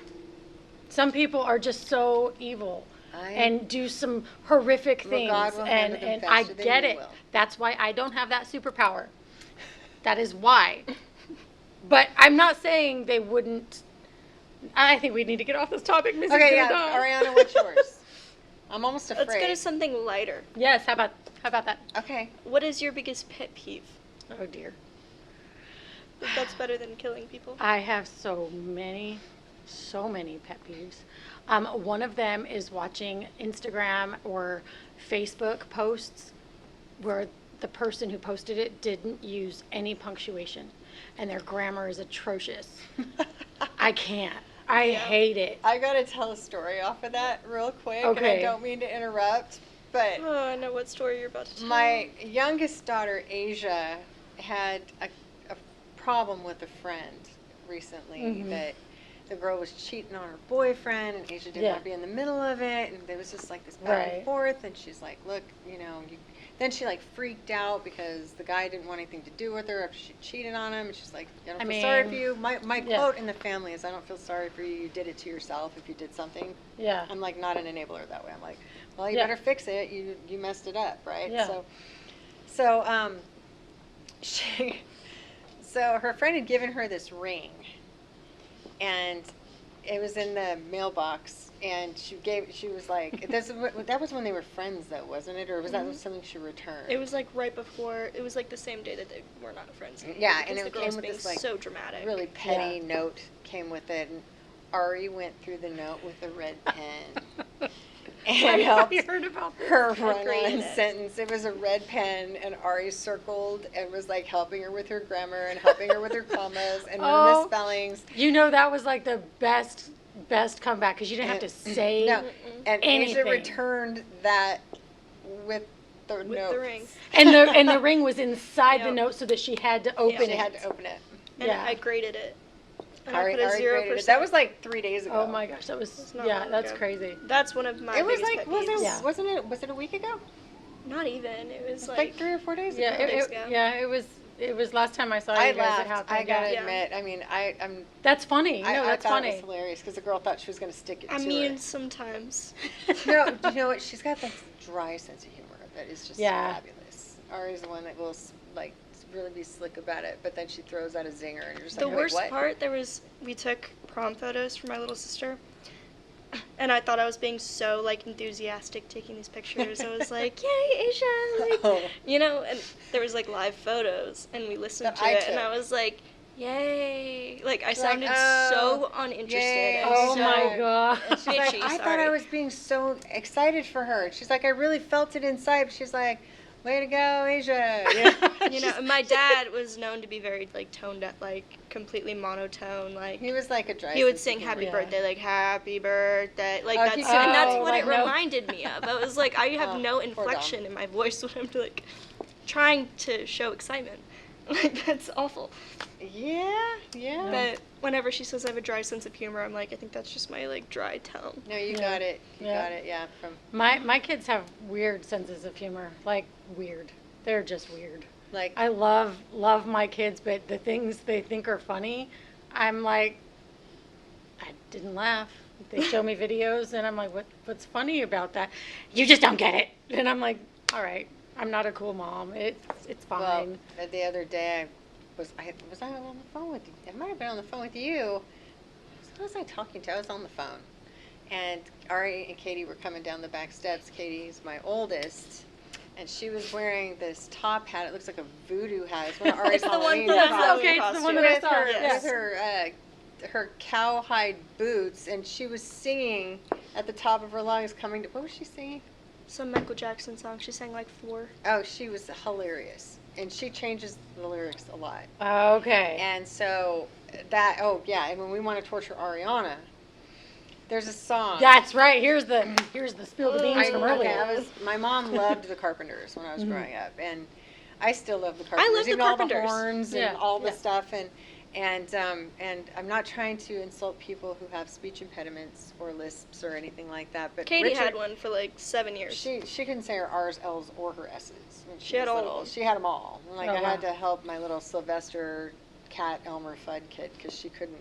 Some people are just so evil and do some horrific Well, things, God will handle them and I faster than get you it. will. That's why I don't have that superpower. That is why. But I'm not saying they wouldn't. I think we need to get off this topic. Missy's Okay, gonna yeah. die. Ariana, what's yours? I'm almost afraid. Let's go to something lighter. Yes. How about that? Okay. What is your biggest pet peeve? Oh dear. Think that's better than killing people. I have so many pet peeves. One of them is watching Instagram or Facebook posts where the person who posted it didn't use any punctuation and their grammar is atrocious. I can't. I hate it. I gotta tell a story off of that real quick, and I Okay. don't mean to interrupt, but Oh, I know what story you're about to tell. my youngest daughter, Asia, had a problem with a friend recently Mhm. that the girl was cheating on her boyfriend, and Asia didn't Yeah. want to be in the middle of it, and there was just like this back Right. and forth, and she's like, look, then she like freaked out because the guy didn't want anything to do with her after she cheated on him, and she's like, I don't feel sorry for mean, you. My yeah. quote in the family is, I don't feel sorry for you, you did it to yourself if you did something. Yeah. I'm like not an enabler that way. I'm like, well, you Yeah. better fix it. You messed it up, right? Yeah. So so her friend had given her this ring, and it was in the mailbox, and she was like, that was when they were friends though, wasn't it? Or was that something she returned? It was like right before. It was like the same day that they were not friends anymore. Yeah, because and the it girl came was with being this, like, so dramatic. really petty note came with it, and Ari went through the note with a red pen. And helped I heard about this. her created run-on it. sentence. It was a red pen, and Ari circled and was like helping her with her grammar and helping her with her commas and her Oh. misspellings. You know that was like the best comeback because you didn't have to say. No, and Asia anything. returned that with the With note. the ring. And the ring was inside the Yep. note so that she had to open She it. had to open it. And Yeah. I graded it. And Ari I put a Ari 0%. graded it. That was like 3 days ago. Oh my gosh, that was It's not yeah, long that's ago. crazy. That's one of my It was biggest like, pet was peeves. it? Yeah. Wasn't it? Was it a week ago? Not even. It was Like 3 or 4 days Yeah, ago. it was last time I saw you I guys. It laughed. happened. I gotta Yeah. admit. I mean, I'm. That's funny. No, I that's thought funny. it was hilarious because the girl thought she was going to stick it I to mean, her. sometimes. No, do you know what? She's got that dry sense of humor that is just Yeah. fabulous. Ari's the one that will like really be slick about it, but then she throws out a zinger, and you're just The like, wait, worst what? part, we took prom photos for my little sister, and I thought I was being so like enthusiastic taking these pictures. I was like, "Yay, Asia!" Like, Oh. you know, and there was like live photos, and we listened That to I it, and I took. was like, "Yay!" Like I She's like, sounded "Oh, so uninterested. yay." And Oh so my god. And she's like, bitchy, I thought sorry. I was being so excited for her. She's like, I really felt it inside. She's like, way to go, Asia. You know, and my dad was known to be very like toned up, like completely monotone, like. He was like a dry He would sense of sing humor. "Happy Yeah. Birthday," like "Happy Birthday," like Oh, that's he and could- that's oh, what like it no- reminded me of. I was like, I have Oh, no poor dog. inflection in my voice when I'm like trying to show excitement, Like, that's awful. Yeah. But whenever she says I have a dry sense of humor, I'm like, I think that's just my, like, dry tone. No, you got it. You got it, From My kids have weird senses of humor, like weird. They're just weird. like, I love my kids, but the things they think are funny, I'm like, I didn't laugh. They show me videos, and I'm like, what's funny about that? You just don't get it. And I'm like, all right, I'm not a cool mom. It's fine. well, the other day was I on the phone with you? I might have been on the phone with you. Who was I talking to? I was on the phone, and Ari and Katie were coming down the back steps. Katie's my oldest. And she was wearing this top hat. It looks like a voodoo hat. It's one of Ari's It's the one Halloween from the costumes. Halloween it's the one that I With saw. her, Yes. with her cowhide boots, and she was singing at the top of her lungs. What was she singing? Some Michael Jackson song. She sang like 4. Oh, she was hilarious, and she changes the lyrics a lot. Okay. And so and when we want to torture Ariana, there's a song. That's right. Here's the spill the beans I, from okay, earlier. my mom loved the Carpenters when I was growing up, and I still love the I Carpenters. love the even all Carpenters. the horns and Yeah, all the yeah. stuff, and I'm not trying to insult people who have speech impediments or lisps or anything like that. But Katie Richard, had one for like 7 years. She couldn't say her R's, L's, or her S's when She had was all of little. them. She had them all. Like Oh, I had wow. to help my little Sylvester Cat Elmer Fudd kid because she couldn't.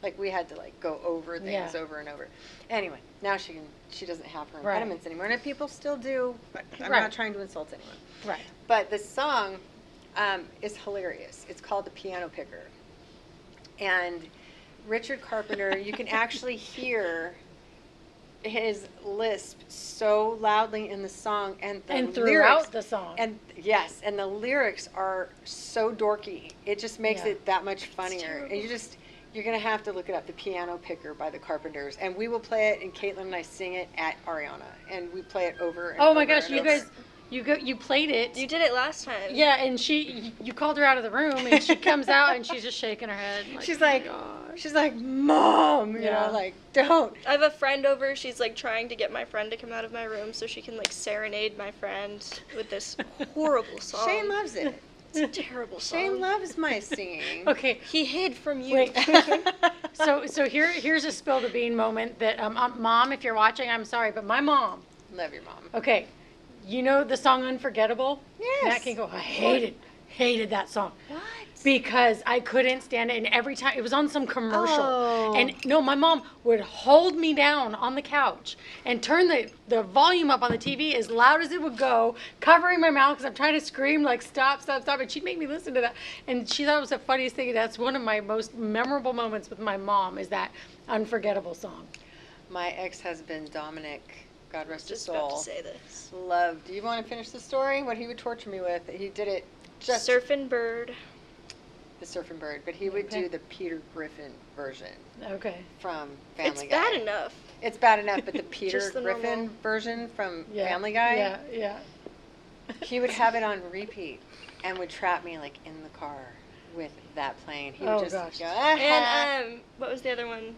Like we had to go over things Yeah. over and over. Anyway, now she doesn't have her Right. impediments anymore, and people still do. But I'm Right. not trying to insult anyone. Right. But the song is hilarious. It's called The Piano Picker. And Richard Carpenter, you can actually hear his lisp so loudly in the song, and the And lyrics, throughout the song. and yes, and the lyrics are so dorky. It just makes Yeah. it that much funnier. terrible. And you're gonna have to look it up, The Piano Picker by the Carpenters, and we will play it. And Caitlin and I sing it at Ariana, and we play it over. And Oh my over gosh, and you over. guys, you played it. You did it last time. Yeah, and you called her out of the room, and she comes out, and she's just shaking her head. She's "Oh my like, gosh." she's like, Mom, you Yeah. know, like, don't. I have a friend over. She's like trying to get my friend to come out of my room so she can like serenade my friend with this horrible song. Shane loves it. It's a terrible song. Shane loves my singing. Okay, He hid from you. wait. so here's a spill the bean moment that Mom, if you're watching, I'm sorry, but my mom. Love your mom. Okay, you know the song Unforgettable? Yes. Nat King Cole. I hated that song. What? Because I couldn't stand it, and every time it was on some commercial, Oh. and no, my mom would hold me down on the couch and turn the volume up on the TV as loud as it would go, covering my mouth because I'm trying to scream like stop, and she'd make me listen to that, and she thought it was the funniest thing. That's one of my most memorable moments with my mom is that Unforgettable song. My ex-husband, Dominic, God rest his Just about to soul, say this. loved. Do you want to finish the story? What he would torture me with? He did it just Surfing Bird. the Surfing Bird, but he would Okay. do the Peter Griffin version Okay. from Family It's Guy. bad enough. It's bad enough, but the Peter Just the Griffin normal. version from Yeah. Family Guy, Yeah. he would have it on repeat and would trap me in the car with that playing. He would Oh, just gosh. go, And what was the other one?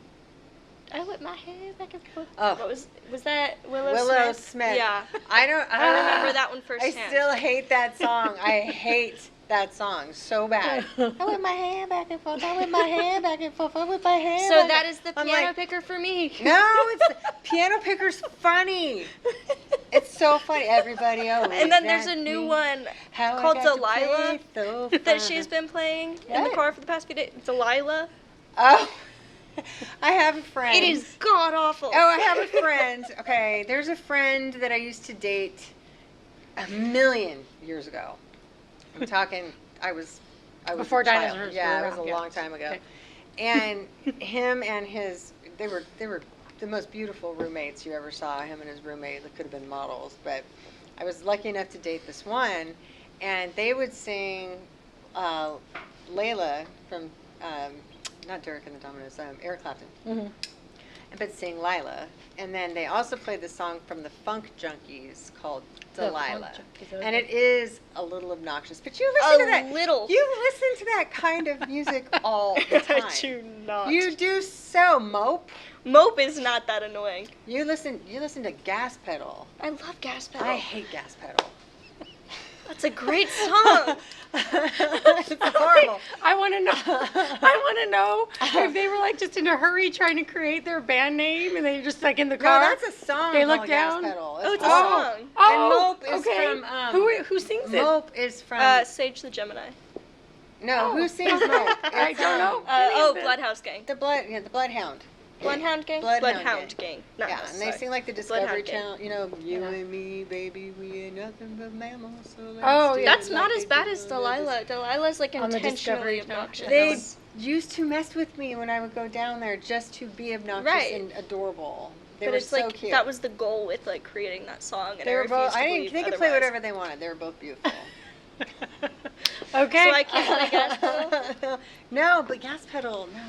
I whip my hair back and forth. Oh. What was that? Willow Smith. Yeah. I remember that one I firsthand. still hate that song. I hate that song so bad. I whip my hair back and forth. I whip my hair back and forth. I whip my hair. So back that and- is the I'm piano like, picker for me. No, it's Piano Picker's funny. It's so funny. Everybody always. And then there's a ask new me one how I called got to Delilah play so that fine. she's been playing in the What? car for the past few days. Delilah. Oh, I have a friend. It is god awful. Oh, I have a friend. Okay, there's a friend that I used to date a million years ago. I'm talking. I was Before a child. dinosaurs Yeah, were it was a around, yeah. long time ago. Okay. And him and they were the most beautiful roommates you ever saw. Him and his roommate, that could have been models, but I was lucky enough to date this one, and they would sing Layla from not Derek and the Dominoes, Eric Clapton. Mm-hmm. But sing Lila. And then they also played the song from the Funk Junkies called The Funk Delilah. Junkies, okay. And it is a little obnoxious. But you listen to that. little. You listen to that kind of music all the time. I do not. You do so, Mope. Mope is not that annoying. You listen to Gas Pedal. I love gas pedal. I hate Gas Pedal. That's a great song. It's horrible. I want to know. I want to know if they were like just in a hurry trying to create their band name, and they just like in the No, car. that's a song. They look called Gas down. Pedal. Oh, it's a horrible. song. Oh, And Mope is okay. from Who sings it? Mope is from Sage the Gemini. no. Oh. Who sings Mope? I It's, don't know. Bloodhouse Gang. the Bloodhound. Bloodhound Gang? Bloodhound Gang. Not Yeah, us, and they sorry. sing like the Discovery Bloodhound Gang. Channel. You know, you Yeah. and me, baby, we ain't nothing but mammals. So let's Oh, do yeah. it That's not like as they bad do as on Delilah. Delilah's like On the intentionally Discovery Channel. obnoxious. They used to mess with me when I would go down there just to be obnoxious Right. and adorable. They But were it's so like cute. that was the goal with like creating that song, and They I were refuse both. to I didn't. believe They could play otherwise. whatever they wanted. They were both beautiful. Okay. So I can't play Gas Pedal? No, but Gas Pedal, no.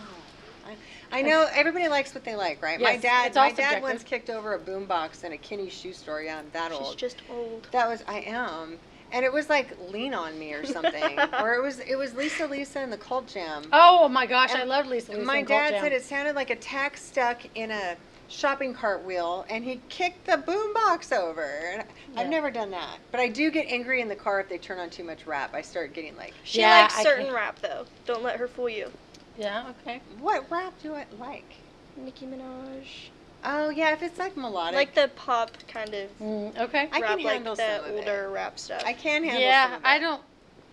I know everybody likes what they like, right? Yes, it's all my dad subjective. once kicked over a boombox in a Kinney shoe store. Yeah, I'm that She's old. just old. That was I am, and it was like Lean on Me or something, or it was Lisa and the Cult Jam. Oh my gosh, I And love Lisa. My and Cult dad Jam. said it sounded like a tack stuck in a shopping cart wheel, and he kicked the boombox over. And I've Yeah. never done that, but I do get angry in the car if they turn on too much rap. I start getting like, She Yeah, likes I certain can't- rap though. Don't let her fool you. Yeah. Okay. what rap do I like? Nicki Minaj. Oh yeah, if it's like melodic, Like the pop kind of Okay. I rap, can handle like some the of older it. rap stuff. I can handle. Yeah, some of I it. don't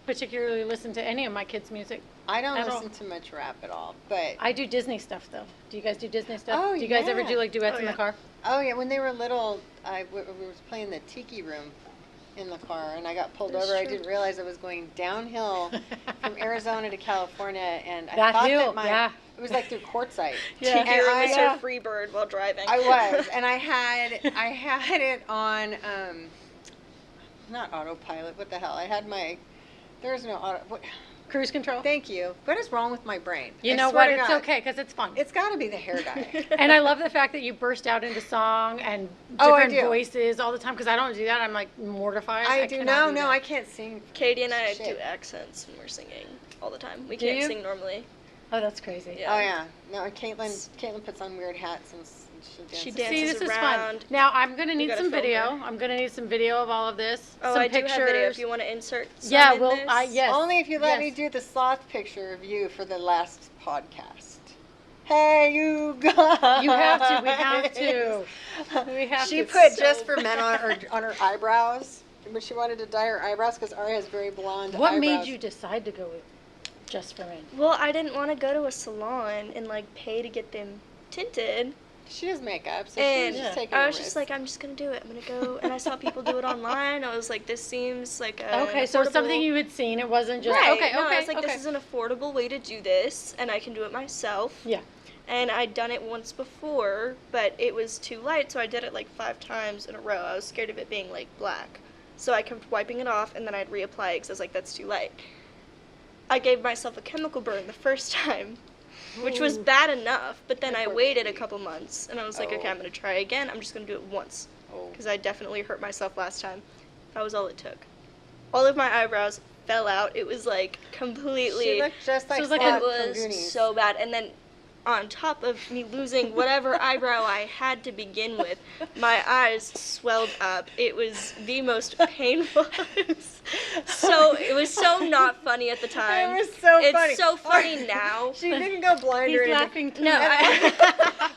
particularly listen to any of my kids' music. I don't at all. listen to much rap at all, but I do Disney stuff though. Do you guys do Disney stuff? Oh, do you guys ever yeah. do like duets Oh, in the yeah. car? oh yeah, when they were little, we was playing the Tiki Room in the car, and I got pulled That's over. I true. didn't realize I was going downhill from Arizona to California, and I That thought hill, that yeah. it was like through Quartzsite. Yeah. Tiki And Room I- is Yeah. her free bird while driving. I was, and I had it on, not autopilot. What the hell? I had my. There's no auto. What, Cruise control. thank you. What is wrong with my brain? You I know swear what? to It's God. okay because it's fun. It's got to be the hair dye. And I love the fact that you burst out into song and Oh, I different do. voices all the time because I don't do that. I'm like mortified. I do. cannot No, do that. I can't sing. Katie and I Shit. do accents when we're singing all the time. We Do can't you? sing normally. Oh, that's crazy. Yeah. Oh yeah. No, Caitlin puts on weird hats and she dances. She See, dances this is fun. around. Now I'm gonna We need gotta some film video. her. I'm gonna need some video of all of this. Oh, some I pictures. do have video if you want to insert some Yeah, in well, this. yes. Only if you let me Yes. do the sloth picture of you for the last podcast. Hey, you guys. You have to. We have to. We have She to. put so just for men on her eyebrows, but she wanted to dye her eyebrows because Ari has very blonde What eyebrows. made you decide to go with Just for Men? Well, I didn't want to go to a salon and like pay to get them tinted. She does makeup, so And she's just taking I a was risk. just like, I'm just gonna do it. I'm gonna go, and I saw people do it online. I was like, this seems like a Okay, so it's something affordable- you had seen. It wasn't just right. okay. No, Okay. I was like, okay. this is an affordable way to do this, and I can do it myself. Yeah. And I'd done it once before, but it was too light, so I did it like 5 times in a row. I was scared of it being like black, so I kept wiping it off, and then I'd reapply it because I was like, that's too light. I gave myself a chemical burn the first time, which was Ooh. bad enough, but then Good I for waited a baby. couple months, and I was like, Oh. okay, I'm going to try again. I'm just going to do it once, Oh. because I definitely hurt myself last time. That was all it took. All of my eyebrows fell out. It was like completely... She looked just like it was like Sloth it from was Goonies. so bad. And then on top of me losing whatever eyebrow I had to begin with, my eyes swelled up. It was the most painful. So it was so not funny at the time. It was so it's funny. so funny now. She didn't go blind or He's anything. laughing too. No,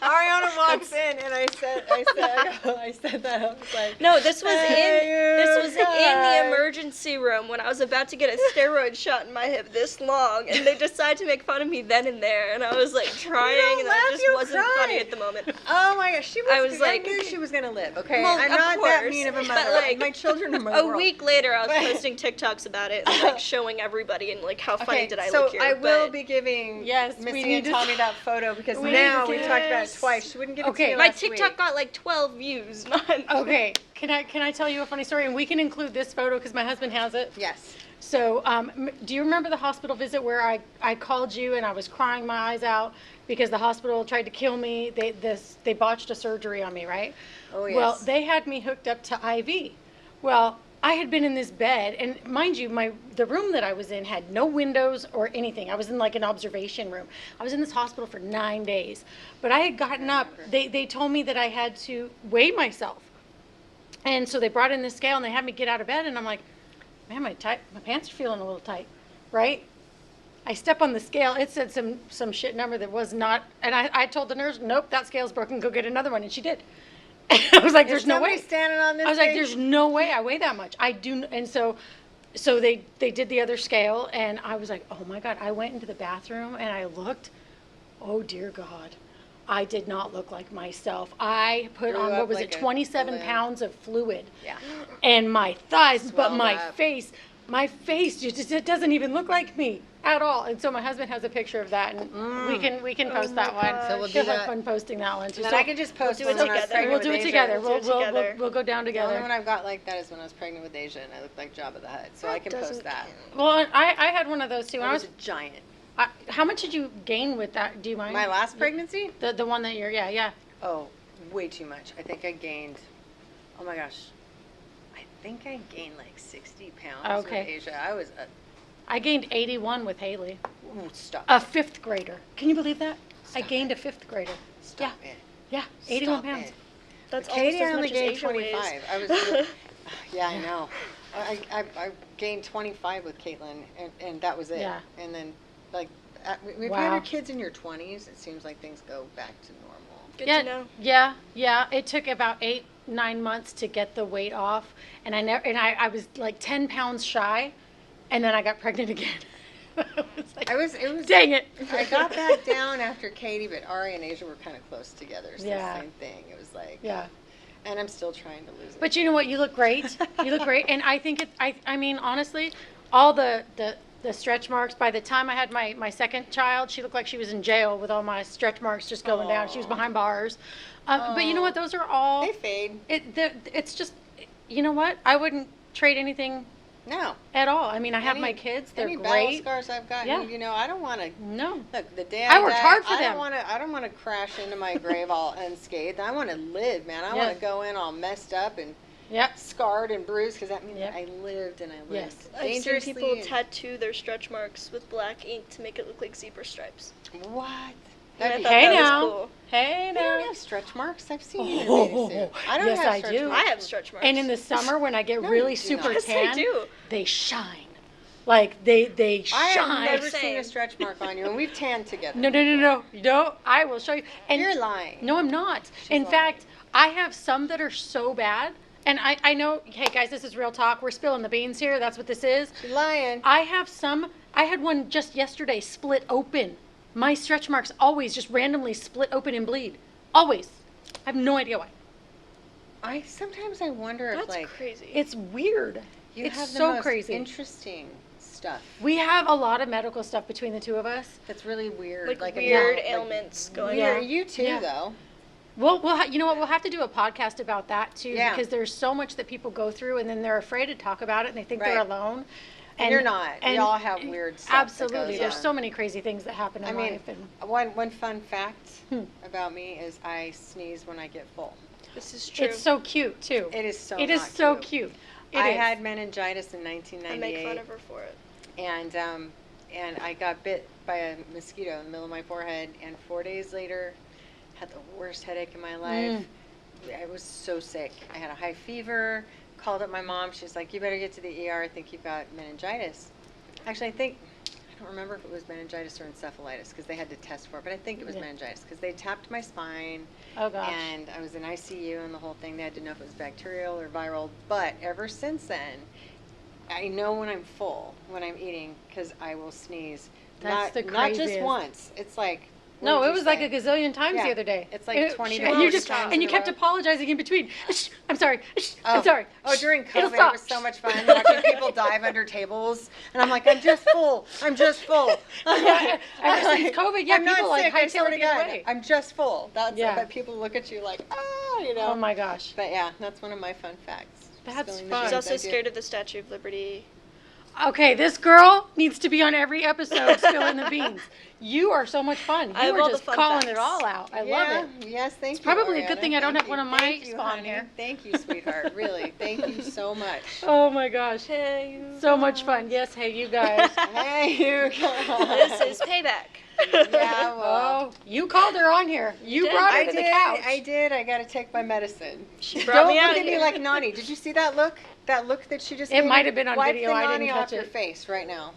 Ariana walks in and I said that. I was like, No, this was in the guys. emergency room when I was about to get a steroid shot in my hip this long, and they decided to make fun of me then and there, and I was like trying, don't and laugh, it just you wasn't cry. funny at the moment. Oh my gosh, I was I like- knew she was gonna live. Okay, Well, I'm of not that course, mean of a but, mother. like, my children are my A world. week later, I was But- posting TikToks about it and like showing everybody and like how funny Okay, did I so look here. I will but be giving Yes, we Missy need and to- Tommy that photo because we now need we to- talked about it Yes. twice. She wouldn't give it Okay. to me my last TikTok week. got like 12 views. Not Okay, can I tell you a funny story? And we can include this photo because my husband has it. Yes. So, do you remember the hospital visit where I called you and I was crying my eyes out because the hospital tried to kill me? They botched a surgery on me, right? Oh yes. Well, they had me hooked up to IV. Well, I had been in this bed, and mind you, the room that I was in had no windows or anything. I was in like an observation room. I was in this hospital for 9 days, but I had gotten up. They told me that I had to weigh myself, and so they brought in this scale and they had me get out of bed, and I'm like, man, my pants are feeling a little tight, right? I step on the scale. It said some shit number that was not, and I told the nurse, nope, that scale's broken. Go get another one, and she did. I was like, there's no way. Standing on this I was like, thing? there's no way I weigh that much. I do, and so they did the other scale, and I was like, oh my God. I went into the bathroom and I looked. Oh dear God, I did not look like myself. I put Threw on, up what was like it, a 27 balloon. pounds of fluid. Yeah. And my thighs, but Swelled my up. face, it doesn't even look like me at all. And so my husband has a picture of that, and we can post that one. gosh. So we'll He'll do have that. fun posting that one too. And then So I can just post do when it I was together. pregnant we'll with do it Asia. together. We'll do it together. We'll go down The only together. one I've got like that is when I was pregnant with Asia and I looked like Jabba the Hutt. So I can post doesn't that. count. Well, I had one of those too. When I I was was, a giant. how much did you gain with that? Do you mind? My last pregnancy? The one that yeah. Oh, way too much. I think I gained, oh my gosh. I think I gained like 60 pounds Okay. with Asia. I was I gained 81 with Haley. ooh, stop. A fifth grader. Can you believe that? I Stop gained it. a fifth grader. Stop it. Yeah, 81 Stop pounds. it. That's Katie, almost I as only much as gained Asia 25. weighs. I was, yeah, I know. I gained 25 with Caitlin, and that was it. Yeah. And then, like, we've Wow. had our kids in your 20s. It seems like things go back to normal. Good yeah, to know. Yeah. It took about 8-9 months to get the weight off, and I was like 10 pounds shy, and then I got pregnant again. I was like, It was. dang it. I got back down after Katie, but Ari and Asia were kind of close together. So Yeah. same thing. It was like, Yeah. and I'm still trying to lose it. But you know what? You look great. You look great, and I think I mean, honestly, all the stretch marks. By the time I had my second child, she looked like she was in jail with all my stretch marks just going down. She was Aw. behind bars. But you know what? Those are all. They fade. It's just, you know what? I wouldn't trade anything No. at all. I mean, I have my Any- kids. They're Any battle great. scars I've gotten, Yeah. you know, I don't want to. No. Look, the day I I worked die, hard for I them. don't want to crash into my grave all unscathed. I want to live, man. I Yeah. want to go in all messed up and Yep. scarred and bruised because that means Yep. I lived and I lived Yes. I've seen dangerously. people and- tattoo their stretch marks with black ink to make it look like zebra stripes. What? And That'd I be thought Hey that was now. cool. Hey You don't now. have stretch marks. I've seen you in a bathing suit. I don't Yes, have I stretch do. marks. I have stretch marks. And in the summer when I get No, really you do super not. Yes, I tan, do. they shine. Like they I have shine. never seen Same. a stretch mark on you, and we've tanned together. No, I will show you. And You're lying. No, I'm not. She's In lying. fact, I have some that are so bad. And I know, hey guys, this is real talk. We're spilling the beans here. That's what this is. You're lying. I have some, I had one just yesterday split open. My stretch marks always just randomly split open and bleed. Always. I have no idea why. Sometimes I wonder if That's like crazy. It's weird. you it's have the so most crazy. interesting stuff. We have a lot of medical stuff between the two of us. That's really weird. like a weird like, ailments going Yeah. on. You too, Yeah. though. You know what? We'll have to do a podcast about that too, Yeah. because there's so much that people go through, and then they're afraid to talk about it, and they think they're Right. alone. And you're not. We all have weird stuff that Absolutely, goes there's on. so many crazy things that happen in I mean, life, and one fun fact about me is I sneeze when I get full. This is true. it's so cute too. It is so. It is not so cute. cute. It I is. had meningitis in I 1998. make fun of her for it. And I got bit by a mosquito in the middle of my forehead, and 4 days later, had the worst headache in my life. I was so sick. I had a high fever. Called up my mom. She's like, "You better get to the ER. I think you've got meningitis." Actually, I don't remember if it was meningitis or encephalitis because they had to test for it, but I think it was Yeah. meningitis because they tapped my spine. Oh gosh. And I was in ICU and the whole thing. They had to know if it was bacterial or viral. But ever since then, I know when I'm full, when I'm eating, because I will sneeze. That's the Not just craziest. once. It's like. No, what it did was you like say? a gazillion times Yeah. the other day. It's like 20 to and you 30 just times and you in a kept row. apologizing in between. I'm sorry. I'm sorry. Oh, during It'll COVID, it stop. was so much fun watching people dive under tables, and I'm like, I'm just full. I'm just full. Yeah, ever since COVID, yeah, I'm not people like sick, I swear hightail to it get God. away. I'm just full. That's Yeah. but people look at you like, you know. Oh my gosh. But yeah, that's one of my fun facts. That's Spilling the fun. She's beans, also I do. scared of the Statue of Liberty. Okay, this girl needs to be on every episode spilling the beans. You are so much fun. You I have are all the just fun calling facts. it all out. I Yeah, love it. Yes, thank you. probably a good Ariana. thing I don't Thank have one you. of my Thank you, spawn honey. here. Thank you, sweetheart. Really, thank you so much. Oh my gosh. Hey, So much fun. Yes, hey you guys. Hey, you This is payback. Yeah, well. Oh, you called her on here. You did. brought her I to did. the couch. I did. I got to take my medicine. She brought Don't me out look at me here. like Nani. Did you see that look? That look that she just It gave might me, have been on wipe video, the I didn't nani catch off your it. face right now.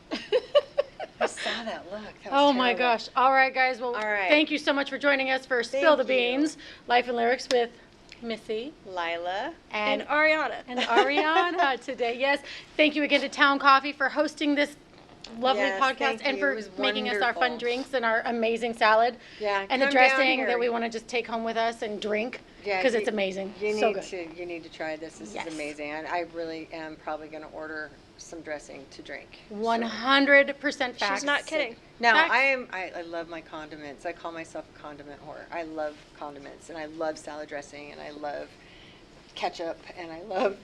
I saw that look. That was Oh my terrible. gosh. All right, guys. Well, All right. thank you so much for joining us for Spill the Thank you. Beans, Life and Lyrics with Missy Lila. And Ariana. and Ariana today. Yes. Thank you again to Towne Coffee for hosting this lovely Yes, podcast thank and you. for It was making us our fun wonderful. drinks and our amazing salad. Yeah, And the come down dressing here. that we want to just take home with us and drink Yeah, because you- it's amazing. You So need good. to. You need to try this. This Yes. is amazing. And I really am probably going to order some dressing to drink. 100% facts. She's not kidding. No, Facts. I love my condiments. I call myself a condiment whore. I love condiments, and I love salad dressing, and I love ketchup, and I love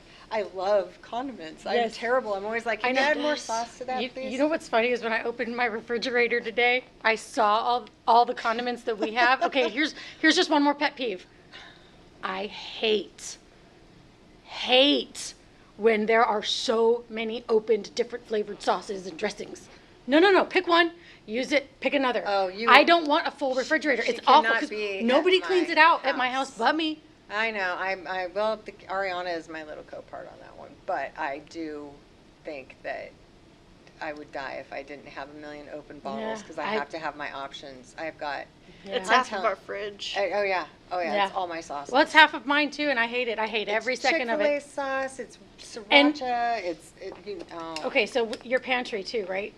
condiments. I'm Yes. terrible. I'm always like, I can you know. add more sauce to that, You, please? you know what's funny is when I opened my refrigerator today, I saw all the condiments that we have. Okay, here's just one more pet peeve. I hate when there are so many opened different flavored sauces and dressings. No. Pick one, use it, pick another. Oh, you- I don't want a full refrigerator. she It's awful cannot because be at nobody my cleans it out at my house. house but me. I know. Ariana is my little co-part on that one, but I do think that I would die if I didn't have a million open bottles Yeah, because I I- have to have my options. I've got. It's Yeah. half of telling- our fridge. Oh yeah. Yeah. It's all my sauces. Well, it's half of mine too, and I hate it. I hate every second of Chick-fil-A it. sauce. It's sriracha. And- Oh, Okay, so your pantry too, right?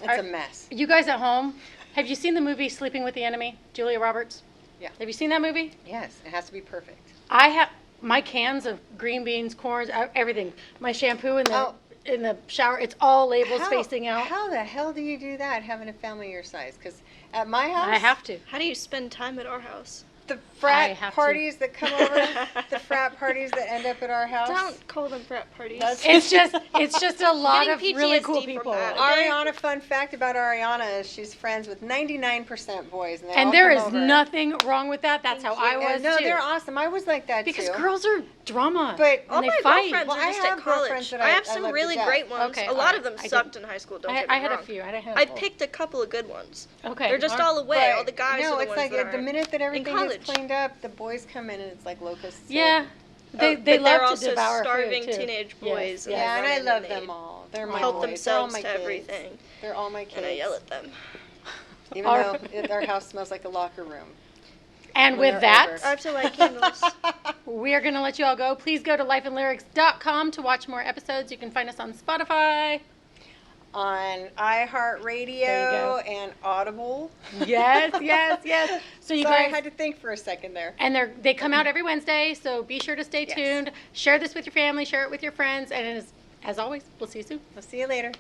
It's a mess. You guys at home, have you seen the movie Sleeping with the Enemy? Julia Roberts? Yeah. Have you seen that movie? Yes, it has to be perfect. I have my cans of green beans, corns, everything. My shampoo in the shower, it's all labels facing out. How the hell do you do that having a family your size? Because at my house, I have to. How do you spend time at our house? the I frat have to. parties that come over, the frat parties that end up at our house. Don't call them frat parties. That's- It's just a lot Getting of really PTSD cool from people. that. Ariana, fun fact about Ariana is she's friends with 99% boys. And, they all And there come is over. nothing wrong with that. That's how I And was no, too. they're awesome. I was like that Because too. girls are drama. But- All and they my fight. girlfriends Well, are I just have at college. girlfriends that I have I some love to really death. great ones. Okay, a lot alright. of them I sucked didn't- in high school. Don't get me I had a wrong. few. I had a I handful. picked a couple of good ones. Okay. They're just alright. all away. But All the guys no, are the it's ones like that the are minute that everything college. gets cleaned up, the boys come in and it's like locusts. Yeah. They But they're love to also devour starving food too. teenage Yes, boys. yes. Yeah, and They I run in love and they them all. They're my help boys. They're all themselves my to kids. everything. They're all my kids. And I yell at them. Even All though right. our house smells like a locker room. And when with they're that, over. I have to light candles. we are going to let you all go. Please go to lifeandlyrics.com to watch more episodes. You can find us on Spotify. On There iHeartRadio you and Audible. Yes. So you Sorry, I guys, had to think for a second there. and they come out every Wednesday, so be sure to stay Yes. tuned. Share this with your family, share it with your friends, and as always, we'll see you soon. I'll see you later.